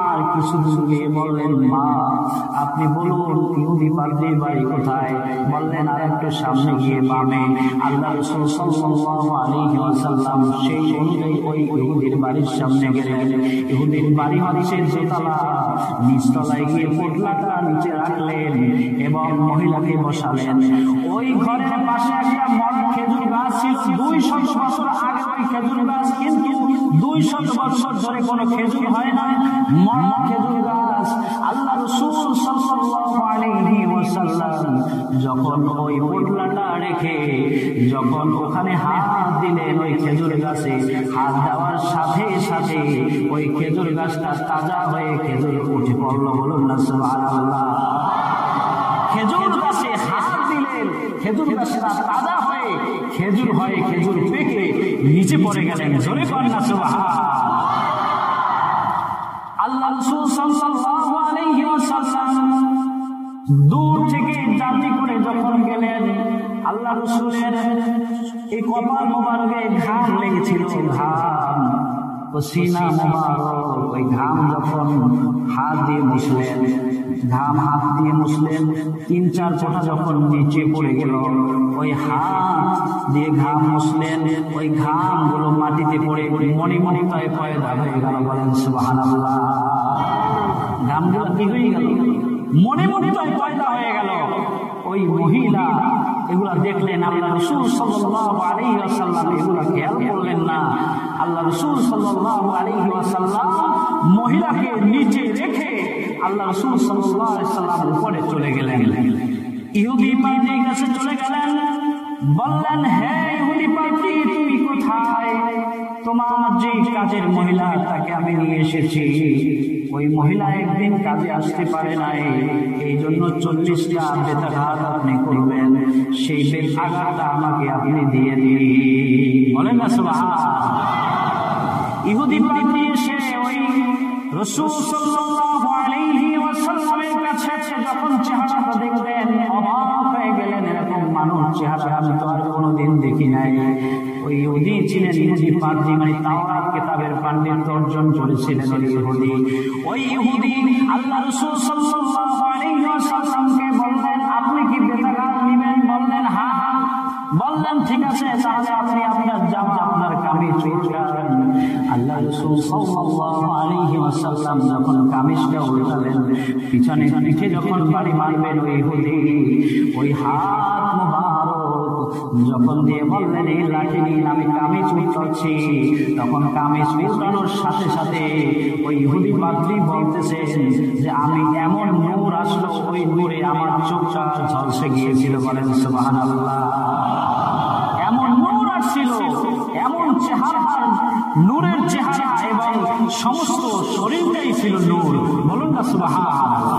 আর কিছু দূর গিয়ে বললেন, মা আপনি বলুন ইহুদি পাদ্রীর বাড়ি কোথায়? বললেন, আর একটু সামনে গিয়ে বামে। আল্লাহ রাসূল সাল্লাল্লাহু আলাইহি ওয়াসাল্লাম সেই অনুযায়ী ওই ইহুদির বাড়ির সামনে গেলেন। ইহুদির বাড়ি হচ্ছে দোতলা, নিচতলায় গিয়ে পোটলাটা নিচে রাখলেন এবং মহিলাকে বসালেন। ওই ঘরের পাশে একটা খেজুর গাছ ছিল, 200 বছর আগে ওই খেজুর গাছ, কিন্তু 200 বছর ধরে কোনো খেজুর হয় না, খেজুর গাছ। আল্লাহ রাসূল সাল্লাল্লাহু আলাইহি ওয়াসাল্লাম যখন ওই পোটলাটা রেখে যখন ওখানে হাত দিলেন ওই খেজুর গাছে, হাত দেওয়ার সাথে সাথে ওই খেজুর গাছটা তাজা হয়ে খেজুর উঠে পড়লো, বলুন না সুবহানাল্লাহ। খেজুর গাছে হাত দিলেন, খেজুর গাছটা তাজা হয়ে খেজুর হয়ে খেজুর পেকে নিচে পড়ে গেলেন, জোরে করেন না সুবহানাল্লাহ। আল্লাহ রাসূল সাল্লাল্লাহু আলাইহি ওয়াসাল্লাম দূর থেকে জাতি করে যখন গেলেন আল্লাহ রাসূলের এই কপাল মোবারকে ঘাম লেগেছিল, ঘাম পসিনা মোবারক, ওই ঘাম যখন হাত দিয়ে মুছলেন, ঘাম হাত দিয়ে মুছলেন, 3-4 ফোঁটা যখন নিচে পড়ে গেল, ওই হাত দিয়ে ঘাম মুছলেন, ওই ঘাম গুলো মাটিতে পড়ে মণিমণিতায় পয়দা হয়ে গেল। বলেন সুবহানাল্লাহ। ঘামগুলো কি হয়ে গেল? মণিমণিতায় পয়দা হয়ে গেল। ওই মহিলা এগুলা দেখলেন, আল্লাহ রাসূল সাল্লাল্লাহু আলাইহি ওয়াসাল্লাম এগুলা খেয়াল করলেন না। আল্লাহ রাসূল সাল্লাল্লাহু আলাইহি ওয়াসাল্লাম মহিলাকে নিচে রেখে আল্লাহ রাসূল সাল্লাল্লাহু আলাইহি ওয়াসাল্লাম উপরে চলে গেলেন। ইহুদি পাদ্রীর কাছে চলে গেলেন, বললেন, হে ইহুদি পাদ্রী, তুমি কোথায়? তোমার যে কাজের মহিলা তাকে আমি নিয়ে এসেছি, ওই মহিলা একদিন কাজে আসতে পারে নাই, এই জন্য 40টা বেতাঘাত আপনি করবেন, সেই বেতাঘাতটা আমাকে আপনি দিয়ে দিন। বলেন না সুবহানাল্লাহ। ইহুদি পাদ্রী এসে ওই রাসূল সাল্লাল্লাহু আলাইহি ওয়াসাল্লামের কাছে যখন চেহারাটা দেখলেন অবাক হয়ে গেলেন, এরকম মানুষ চেহারা আমি তো আর কোনোদিন দেখি নাই। ওই ইহুদি ছিলেন ইহুদি পাদ্রী, মানে তাওরাত কিতাবের পাণ্ডিত্য অর্জন করেছিলেন ওই ইহুদি। ওই ইহুদি আল্লাহ রাসূল সাল্লাল্লাহু আলাইহি ওয়াসাল্লামকে বললেন, আপনি কি বেতাঘাত নেবেন? বললেন, হ্যাঁ হ্যাঁ। বললেন, ঠিক আছে, তাহলে আপনি আপনার জামা আপনার কামিজ উল্টান। আল্লাহ রাসূল সাল্লাল্লাহু আলাইহি ওয়াসাল্লাম যখন কামিজটা উল্টালেন, পিছনে পিঠে যখন বাড়ি মারবেন ওই ইহুদি, ওই হাত মোবারক যখন দিয়ে বললেন, এই লাঠি নিয়ে আমি কামিজ উল্টাচ্ছি, তখন কামিজ উল্টানোর সাথে সাথে ওই ইহুদি পাদ্রী বলতেছেন যে আমি এমন নূর আসলো, ওই নূরে আমার চোখটা ঝলসে গিয়েছিল। বলেন সুবহানাল্লাহ। এমন নূর আসছিল, এমন চেহারা, নূরের চেহারা এবং সমস্ত শরীরটাই ছিল নূর। বলুন না সুবহানাল্লাহ।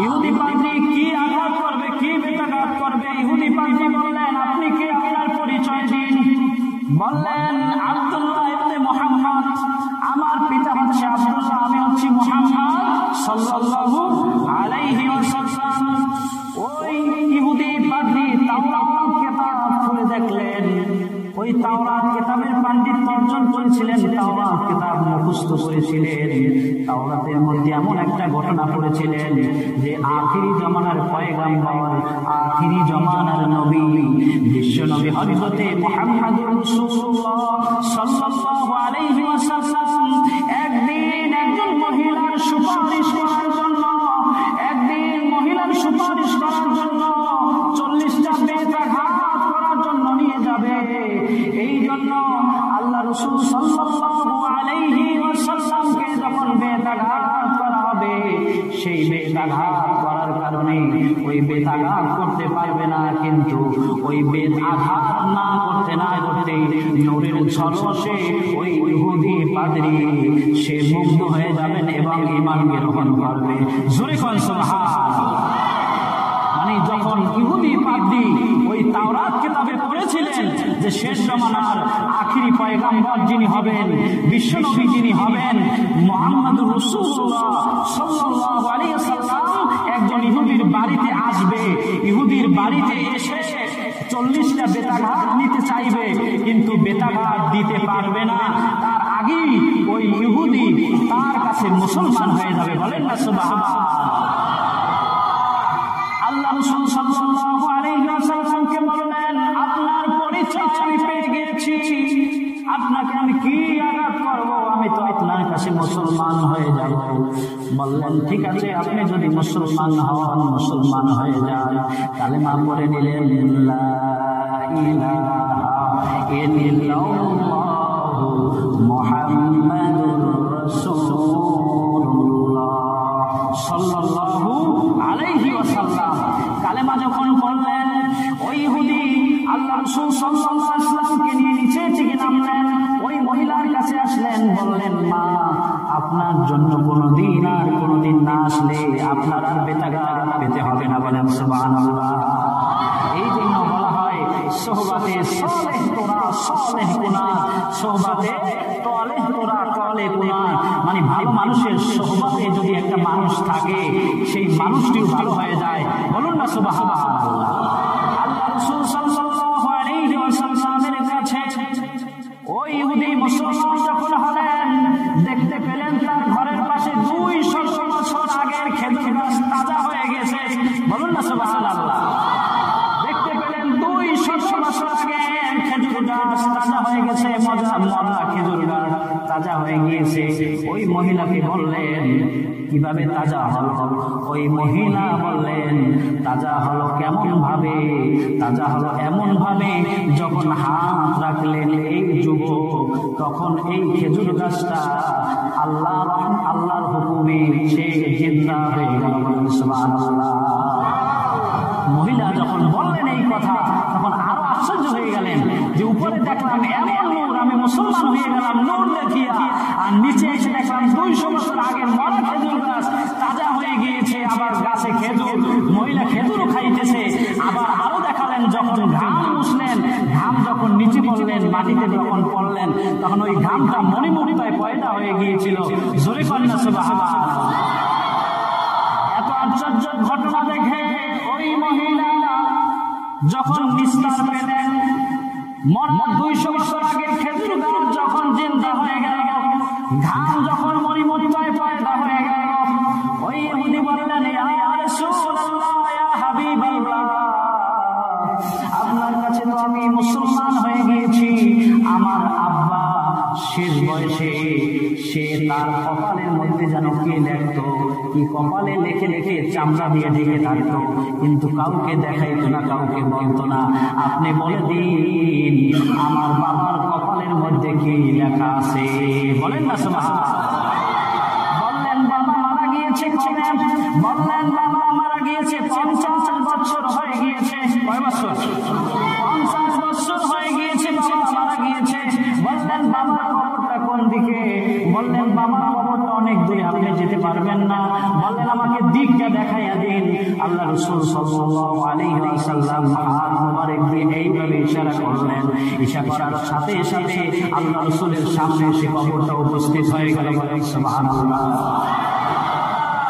ইহুদি পাদ্রী কি আঘাত করবে, কি বেতাঘাত করবে? ইহুদি পাদ্রী বললেন, আপনি কে, কার পরিচয় দিন? বললেন, আব্দুল্লাহ ইবনে মুহাম্মদ, আমার পিতা হচ্ছে আব্দুল্লাহ, আমি হচ্ছি মুহাম্মদ সাল্লাল্লাহু আলাইহি ওয়াসাল্লাম। ওই ইহুদি পাদ্রী তাওরাত কিতাব খুলে দেখলেন, ওই তাওরাত কিতাবের পাণ্ডিত্য অর্জন করেছিলেন, তাওরাত কিতাব মুখস্থ করেছিলেন। তাওরাতের মধ্যে এমন একটা ঘটনা পড়েছিলেন যে আখিরি জামানার পয়গম্বর, আখিরি জামানার নবী, বিশ্ব নবী হযরতে মুহাম্মদুর রাসূলুল্লাহ সাল্লাল্লাহু আলাইহি ওয়াসাল্লাম একদিন একজন মহিলার সুপারিশ করার জন্য, একদিন মহিলার সুপারিশ করার জন্য 40টা বেতাঘাত করার জন্য নিয়ে যাবে। এই জন্য আল্লাহ রাসূল সাল্লাল্লাহু আলাইহি ওয়াসাল্লামকে যখন বেতাঘাত করা হবে, সেই বেতাঘাত করার কারণে ওই বেতাঘাত করতে পারবে না, কিন্তু ওই বেতাঘাত না করতে নূরের ঝলসে ওই ইহুদি পাদ্রী সে মুগ্ধ হয়ে যাবেন এবং ঈমান গ্রহণ করবে। জোরে কোন সুবহানাল্লাহ। মানে যখন ইহুদি পাদ্রী ওই তাওরাত কিতাবে পড়েছিলেন যে শেষ জামানার আখিরি পয়গম্বর যিনি হবেন, বিশ্বনবী যিনি হবেন, মুহাম্মদুর রাসূলুল্লাহ সাল্লাল্লাহু আলাইহি ওয়াসাল্লাম একজন ইহুদির বাড়িতে আসবে, ইহুদির বাড়িতে এসে 40টা বেতাঘাত নিতে চাইবে, কিন্তু বেতাঘাত দিতে পারবে না, তার আগেই ওই ইহুদি তার কাছে মুসলমান হয়ে যাবে। বলেন না সুবহানাল্লাহ। আল্লাহ রাসূল সাল্লাল্লাহু আলাইহি ওয়াসাল্লামকে বললেন, আপনার পরিচয় আমি পেয়ে গেছি, আপনাকে আমি কি আঘাত করব, আমি তো আপনার কাছে মুসলমান হয়ে যাব। বললেন, ঠিক আছে, আপনি যদি মুসলমান হন, মুসলমান হয়ে যান, কালেমা পড়ে নিলেন, লা ইলাহা ইল্লাল্লাহু মুহাম্মাদুর রাসূলুল্লাহ সাল্লাল্লাহু আলাইহি ওয়াসাল্লাম। কালেমা যখন পড়লেন, ওই ইহুদি আল্লাহ রাসূল সাল্লাল্লাহু আলাইহি ওয়াসাল্লামকে নিয়ে নিচে থেকে নামলেন, ওই মহিলার কাছে আসলেন, বললেন, মা, আপনার জন্য কোনোদিন আর কোনোদিন না আসলে আপনার আর বেতাঘাত পেতে হবে না। বলেন সুবহানাল্লাহ। এই জন্য বলা হয় সোহবাতে সালেহ তোরা সালেহ গুনাহ, সোহবাতে সালেহ তোরা কপালে পুনায়, মানে ভালো মানুষের সোহবতে যদি একটা মানুষ থাকে সেই মানুষটিও ভালো হয়ে যায়। বলুন না সুবহানাল্লাহ। আল্লাহ রাসূল সাল্লাল্লাহু আলাইহি ওয়াসাল্লামের কাছে ওই ইহুদি মুসলমান যখন হলেন, দেখতে পেলেন তার ঘরের পাশে 200 বছর আগের খেজুর গাছ তাজা হয়ে গেছে। বলুন না সুবহানাল্লাহ। দেখতে পেলেন 200 বছর আগের খেজুর গাছ তাজা হয়ে গেছে, মরা খেজুর গাছ তাজা হয়ে গিয়েছে। ওই মহিলাকে বললেন কিভাবে তাজা হলো? ওই মহিলা বললেন তাজা হলো কেমন ভাবে? তাজা হলো এমন ভাবে, যখন হাত রাখলেন এই যুবক, তখন এই খেজুর গাছটা আল্লাহর হুকুমে সে জিন্দা হয়ে গেল। সুবহানাল্লাহ। মহিলা যখন বললেন এই কথা, তখন আরো আশ্চর্য হয়ে গেলেন যে উপরে দেখলাম এমন নূর, আমি মুসলমান হয়ে গেলাম নূর দেখিয়া, আর নিচে এসে দেখলাম 200 বছর আগের মরা খেজুর গাছ তাজা হয়ে গিয়েছে, আবার গাছে খেজুর, মহিলা খেজুরও খাইতেছে। আবার আরো দেখালেন যখন ঘাম মুছলেন, ঘাম যখন নিচে পড়লেন, মাটিতে যখন পড়লেন, তখন ওই ঘামটা মণিমুক্তায় পয়দা হয়ে গিয়েছিল। জোরে কন্যা সুবহানাল্লাহ। এত আশ্চর্য ঘটনা দেখে ওই মহিলা যখন নিস্তার পেলেন, মরা 200 বছর আগের খেজুর গাছ যখন জিন্দা হয়ে গেল, ঘাম যখন মণিমুক্তায় পয়দা হয়ে গেল, ওই ইহুদি বললেন ইয়া রাসূলুল্লাহ, ইয়া হাবিবাল্লাহ, আপনার কাছে তো আমি মুসলমান হয়ে গিয়েছি। আমার আব্বা শেষ বয়সে সে তার কপালের মধ্যে যেন কি লিখতো, কি কপালে লিখে লিখে চামড়া দিয়ে ঢেকে থাকতো, কিন্তু কাউকে দেখাইতো না, কাউকে বলতো না। আপনি বলে দিন আমার বাবার কপালের মধ্যে কি লেখা আছে? বলেন না সুবহানাল্লাহ। বললেন বাবা মারা গিয়েছে কবে? বললেন বাবা মারা গিয়েছে 50 বছর হয়ে গিয়েছে। কয় বছর? 50 বছর হয়ে গিয়েছে বাবা মারা গিয়েছে। বললেন বাবার কবরটা কোন দিকে? বললেন বাবার কবরটা অনেক দূরে, আপনি যেতে পারবেন না। বললেন আমাকে দিকটা দেখাইয়া দিন। আল্লাহ রাসূল সাল্লাল্লাহু আলাইহি ওয়াসাল্লাম হাত মোবারক দিয়ে এইভাবে ইশারা করলেন। ইশারা করার সাথে সাথে আল্লাহ রাসূলের সামনে সে কবরটা উপস্থিত হয়ে গেল। সুবহানাল্লাহ।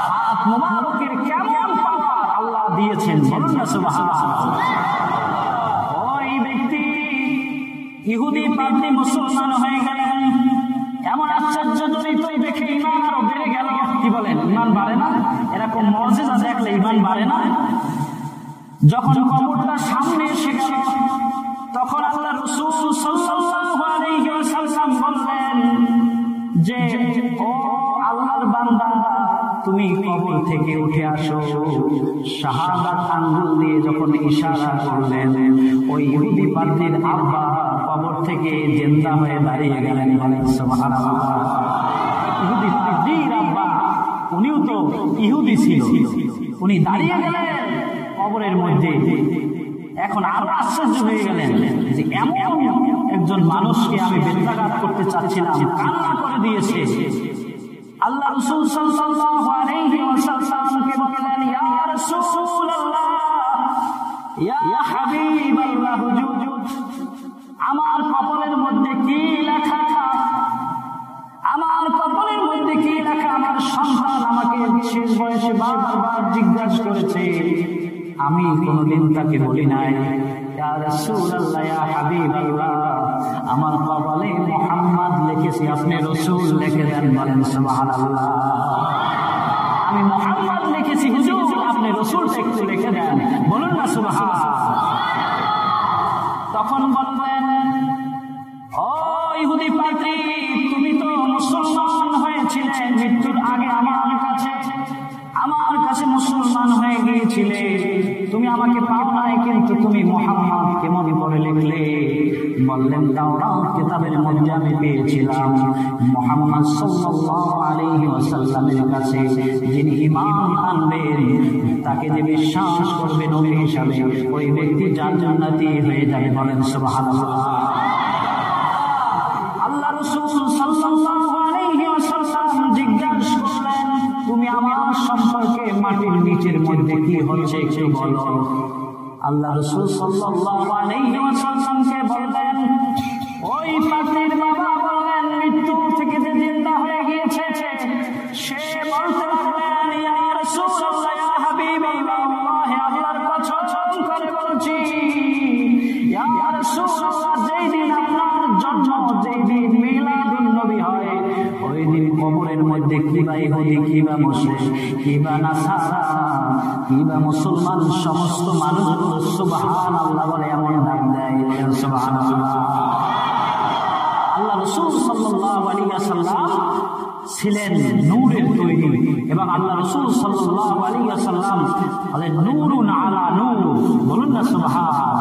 হাত মোবারকের কেমন পাওয়ার আল্লাহ দিয়েছেন, বলুন না সুবহানাল্লাহ। ওই ব্যক্তি ইহুদি পাদ্রী মুসলমান হয়ে গেলেন। এমন আশ্চর্য চরিত্র দেখে ঈমান আরো বেড়ে গেল। কি বলেন, ঈমান বাড়ে না? এরকম মুজিজা দেখলে ঈমান বাড়ে না? যখন কবরটা সামনে এসে গেল, তখন আল্লাহ রাসূল সাল্লাল্লাহু আলাইহি ওয়াসাল্লাম বললেন যে ও আল্লাহর বান্দা, তুমি কবর থেকে উঠে আসো। শাহাদাত আঙ্গুল দিয়ে যখন ইশারা করলেন, ওই ইহুদি পাদ্রীর আব্বা কবর থেকে জিন্দা হয়ে দাঁড়িয়ে গেলেন। বলেন সুবহানাল্লাহ। ইহুদি পাদ্রীর আব্বা, উনিও তো ইহুদি ছিল, উনি দাঁড়িয়ে গেলেন কবরের মধ্যে। এখন আরো আশ্চর্য হয়ে গেলেন যে এমন একজন মানুষকে আমি বেত্রাঘাত করতে চাচ্ছিলাম, কান্না করে দিয়েছে। আল্লাহ রাসূল সাল্লাল্লাহু আলাইহি ওয়াসাল্লামকে বললেন ইয়া রাসূলুল্লাহ, ইয়া হাবিবাল্লাহ, হুজুর আমার কপালের মধ্যে কি লেখা? আমার কপালের মধ্যে কি লেখা? আমার সন্তান আমাকে শেষ বয়সে বারবার জিজ্ঞাসা করেছে, আমি কোনদিন তাকে বলি নাই। ইয়া রাসূলুল্লাহ, ইয়া হাবিবাল্লাহ, আমার কপালে মুহাম্মদ লিখেছি, আপনি রাসূল লিখে দেন। বলেন সুবহানাল্লাহ। আমি মুহাম্মদ লিখেছি হুজুর, আপনি রাসূল একটু লিখে দেন। বলুন না সুবহানাল্লাহ। তখন বললেন ও ইহুদি পাদ্রী, তুমি তো মুসলমান হয়েছিলে মৃত্যুর আগে আমার কাছে মুসলমান হয়ে গিয়েছিলে। তুমি আমাকে পাও নাই, কিন্তু তুমি মুহাম্মদ কেমন করে লিখলে? বললেন তাওরাত কিতাবের মধ্যে আমি পেয়েছিলাম মুহাম্মদ সাল্লাল্লাহু আলাইহি ওয়াসাল্লামের কাছে যিনি ঈমান আনবেন, তাকে যে বিশ্বাস করবে নবী হিসাবে, ওই ব্যক্তি জান্নাতি হয়ে যাবে। বলেন সুবহানাল্লাহ। আল্লাহ রাসূল সাল্লাল্লাহু আলাইহি ওয়াসাল্লাম জিজ্ঞাসা করলেন, তুমি আমার সম্পর্কে মাটির নিচের মধ্যে কি হচ্ছে একটু বলো। আল্লাহ রাসূল সাল্লাল্লাহু আলাইহি ওয়াসাল্লামকে বললেন, ওই পাদ্রীর বাবা বললেন, মৃত্যু থেকে যে জিন্দা ইহুদি, কি বা মুশরিক, কি বা নাসারা, কি বা মুসলমান, সমস্ত মানুষগুলো সুবহানাল্লাহ বলে এমন ডাক দেয়। সুবহানাল্লাহ। আল্লাহ রাসূল সাল্লাল্লাহু আলাইহি ওয়াসাল্লাম ছিলেন নূরের তৈরি এবং আল্লাহ রাসূল সাল্লাল্লাহু আলাইহি ওয়াসাল্লাম বলেন নূরুন আলা নূর। বলুন না সুবহানাল্লাহ।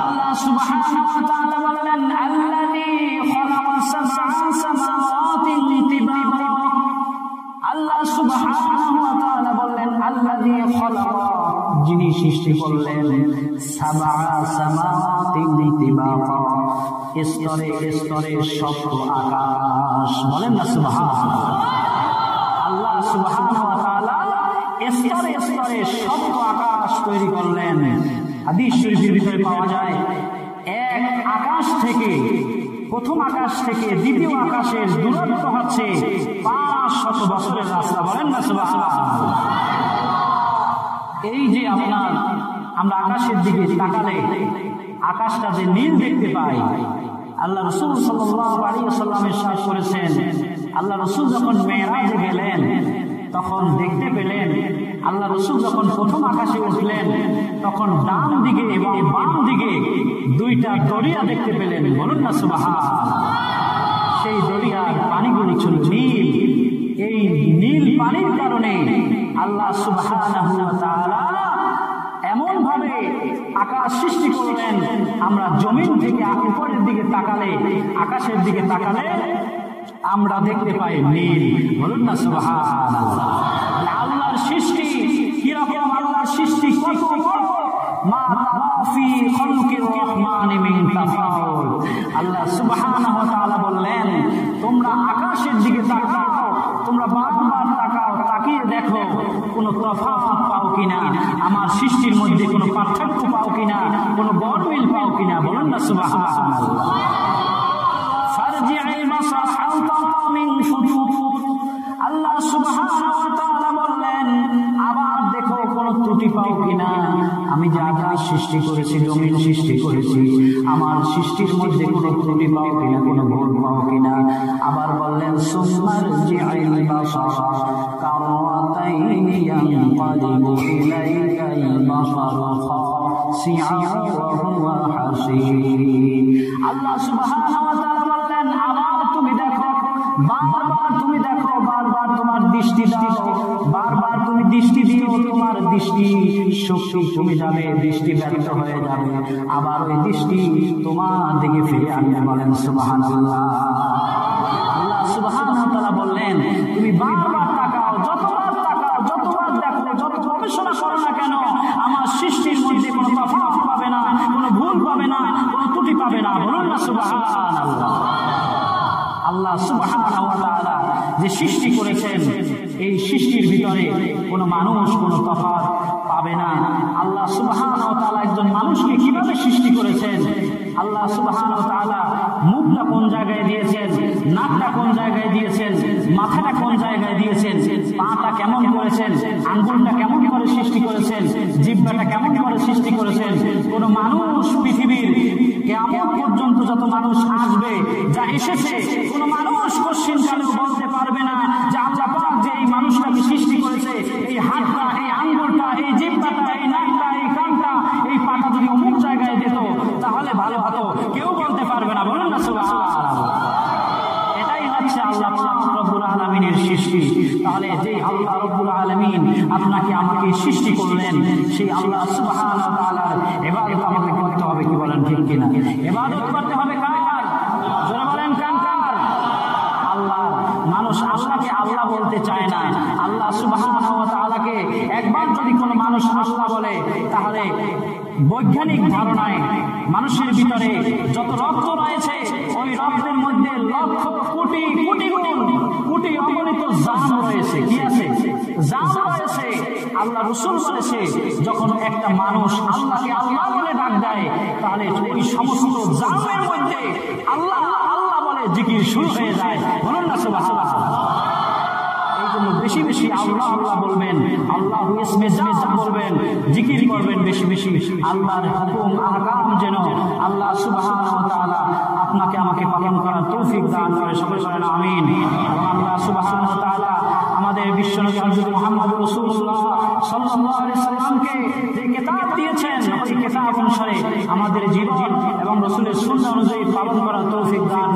আল্লাহ সুবহানাহু ওয়া তাআলা বলেন আল্লাযী খালাকা সাবআ সামাওয়াতিন তিবাকা। আল্লাহ সুবহানাহু ওয়া তাআলা বলেন আল্লাযী খালাকা, যিনি সৃষ্টি করলেন সাবআ সামাওয়াতিন তিবাকা, স্তরে স্তরে সপ্ত আকাশ। বলেন না সুবহানাল্লাহ। আল্লাহ সুবহানাহু ওয়া তাআলা স্তরে স্তরে সপ্ত আকাশ তৈরি করলেন। হাদিস শরীফের ভিতরে পাওয়া যায় এক আকাশ থেকে, প্রথম আকাশ থেকে দ্বিতীয় আকাশের দূরত্ব হচ্ছে 500 বছরের রাস্তা। বলেন না সুবহানাল্লাহ। এই যে আমরা আকাশের দিকে তাকালে আকাশটা যে নীল দেখতে পাই, আল্লাহ রাসূল সাল্লাল্লাহু আলাইহি ওয়াসাল্লাম ইরশাদ করেছেন, আল্লাহ রাসূল যখন মেরাজে গেলেন তখন দেখতে পেলেন, আল্লাহ রাসূল যখন প্রথম আকাশে উঠলেন তখন ডান দিকে এবং বাম দিকে দুইটা দরিয়া দেখতে পেলেন। বলুন না সুবহানাল্লাহ। সেই দরিয়ার পানিগুলো ছিল নীল। এই নীল পানির কারণে আল্লাহ সুবহানাহু ওয়া তাআলা এমন ভাবে আকাশ সৃষ্টি করলেন, আমরা জমিন থেকে উপরের দিকে তাকালে, আকাশের দিকে তাকালে আমরা দেখতে পাই নীল। বলুন না সুবহানাল্লাহ। আল্লাহর সৃষ্টি কিরকম, আল্লাহর সৃষ্টি কত বড়। মা ফি খালকির রহমানি মিন তাফাউল। আল্লাহ সুবহানাহু ওয়া তাআলা বললেন তোমরা আকাশের দিকে তাকাও, তোমরা বারবার তাকাও, তাকিয়ে দেখো কোনো তফাৎ পাও কিনা, আমার সৃষ্টির মধ্যে কোনো পার্থক্য পাও কিনা, কোনো গরমিল পাও কিনা। বলুন না সুবহানাল্লাহ। ফারজি'ল বাসার হাল তারা মিন ফুতুর। আল্লাহ সুবহানাহু ওয়া তাআলা বললেন আবার দেখো কোনো ত্রুটি পাও কিনা, আমি যা যা সৃষ্টি করেছি, জমিন সৃষ্টি করেছি, আমার সৃষ্টির মধ্যে কোনো ত্রুটি পাও কিনা, কোনো ভুল পাও কিনা। আবার বললেন সুমারজি'ল বাসার কাররাতাইনি ইয়ানকালিবু ইলাইকাল বাসারু খাসিআন ওয়া হুয়া হাসীর। আল্লাহ সুবহানাহু ওয়া তাআলা বললেন আবার তুমি দেখো, বারবার তুমি দেখো, বারবার তোমার দৃষ্টি দাও, বারবার তুমি দৃষ্টি দিও, তোমার দৃষ্টি শক্তি কমে যাবে, দৃষ্টি ব্যর্থ হয়ে যাবে, আবার ওই দৃষ্টি তোমার দিকে ফিরে আনবে। বলেন সুবহানাল্লাহ। আল্লাহ সুবহানাহু ওয়া তাআলা বললেন তুমি বারবার তাকাও, যতবার তাকাও, যতবার দেখো, যত গবেষণা করো না কেন, আমার সৃষ্টির মধ্যে কোনো তফাৎ পাবে না, কোনো ভুল পাবে না, কোনো ত্রুটি পাবে না। বলুন না সুবহানাল্লাহ। আল্লাহ সুবহানাহু ওয়া তাআলা যে সৃষ্টি করেছেন, এই সৃষ্টির ভিতরে কোনো মানুষ কোনো তফাৎ পাবে না। আল্লাহ সুবহানাহু ওয়া তাআলা একজন মানুষকে কিভাবে সৃষ্টি করেছেন, আল্লাহ সুবহানাহু ওয়া তাআলা মুখটা কোন জায়গায় দিয়েছেন, নাকটা কোন জায়গায় দিয়েছেন, মাথাটা কোন জায়গায় দিয়েছেন, পাটা কেমন করেছেন, আঙ্গুলটা কেমন করে সৃষ্টি করেছেন, জিহ্বাটা কেমন করে সৃষ্টি করেছেন। কোন মানুষ পৃথিবীর কিয়ামত পর্যন্ত যত মানুষ আসবে, যা এসেছে, কোন মানুষ কোশ্চিনকালেও বলতে পারবে না যে আল্লাহ পাক যে এই মানুষটাকে সৃষ্টি করেছে, এই হাতটা, এই আঙ্গুলটা, এই জিহ্বাটা, এই নাকটা, এই কানটা, এই পাটা যদি অমুক জায়গায় যেত তাহলে ভালো হতো, কেউ বলতে পারবে না। বলুন না সুবহানাল্লাহ। এটাই হচ্ছে আল্লাহ পাক রব্বুল আলামিনের সৃষ্টি। তাহলে যে আল্লাহ রব্বুল আলামিন আপনাকে আমাকে সৃষ্টি করলেন, সেই আল্লাহ সুবহানাহু ওয়া তাআলার ইবাদত আমাকে করতে হবে। কি বলেন, ঠিক কিনা? ইবাদত করতে হবে কার? যারা বলেন কার? আল্লাহ। মানুষ আল্লাহকে আল্লাহ বলতে চায় না। আল্লাহ সুবহানাহু ওয়া তাআলাকে একবার যদি কোনো মানুষ আল্লাহ বলে, তাহলে বৈজ্ঞানিক ধারণায় মানুষের ভিতরে যত রক্ত রয়েছে, ওই রক্তের মধ্যে লক্ষ কোটি কোটি গুণ, কোটি অগণিত জাম রয়েছে। কি আছে? জাম রয়েছে। আল্লাহ রাসূল বলেছে যখন একটা মানুষ আল্লাহকে আল্লাহ বলে ডাক দেয়, তাহলে ওই সমস্ত জামের মধ্যে আল্লাহ আল্লাহ বলে জিকির শুরু হয়ে যায়। বলুন না সুবহানাল্লাহ। এই জন্য বেশি বেশি আল্লাহ আল্লাহ বলবেন, আল্লাহ ইসমে জাত বলবেন, জিকির করবেন বেশি বেশি। আল্লাহর হুকুম আহকাম যেন আল্লাহ সুবহানাহু ওয়া তাআলা আপনাকে আমাকে পালন করার তৌফিক দান করে, সকলে বলেন আমিন। এবং আল্লাহ সুবহানাহু ওয়া তাআলা আমাদের বিশ্বনবী হযরত মুহাম্মদ রাসূলুল্লাহ সাল্লাল্লাহু আলাইহি সাল্লামকে যে কিতাব দিয়েছেন, ওই কিতাব অনুসারে আমাদের জীবন এবং রাসূলের সুন্নাহ অনুযায়ী পালন করার তৌফিক দান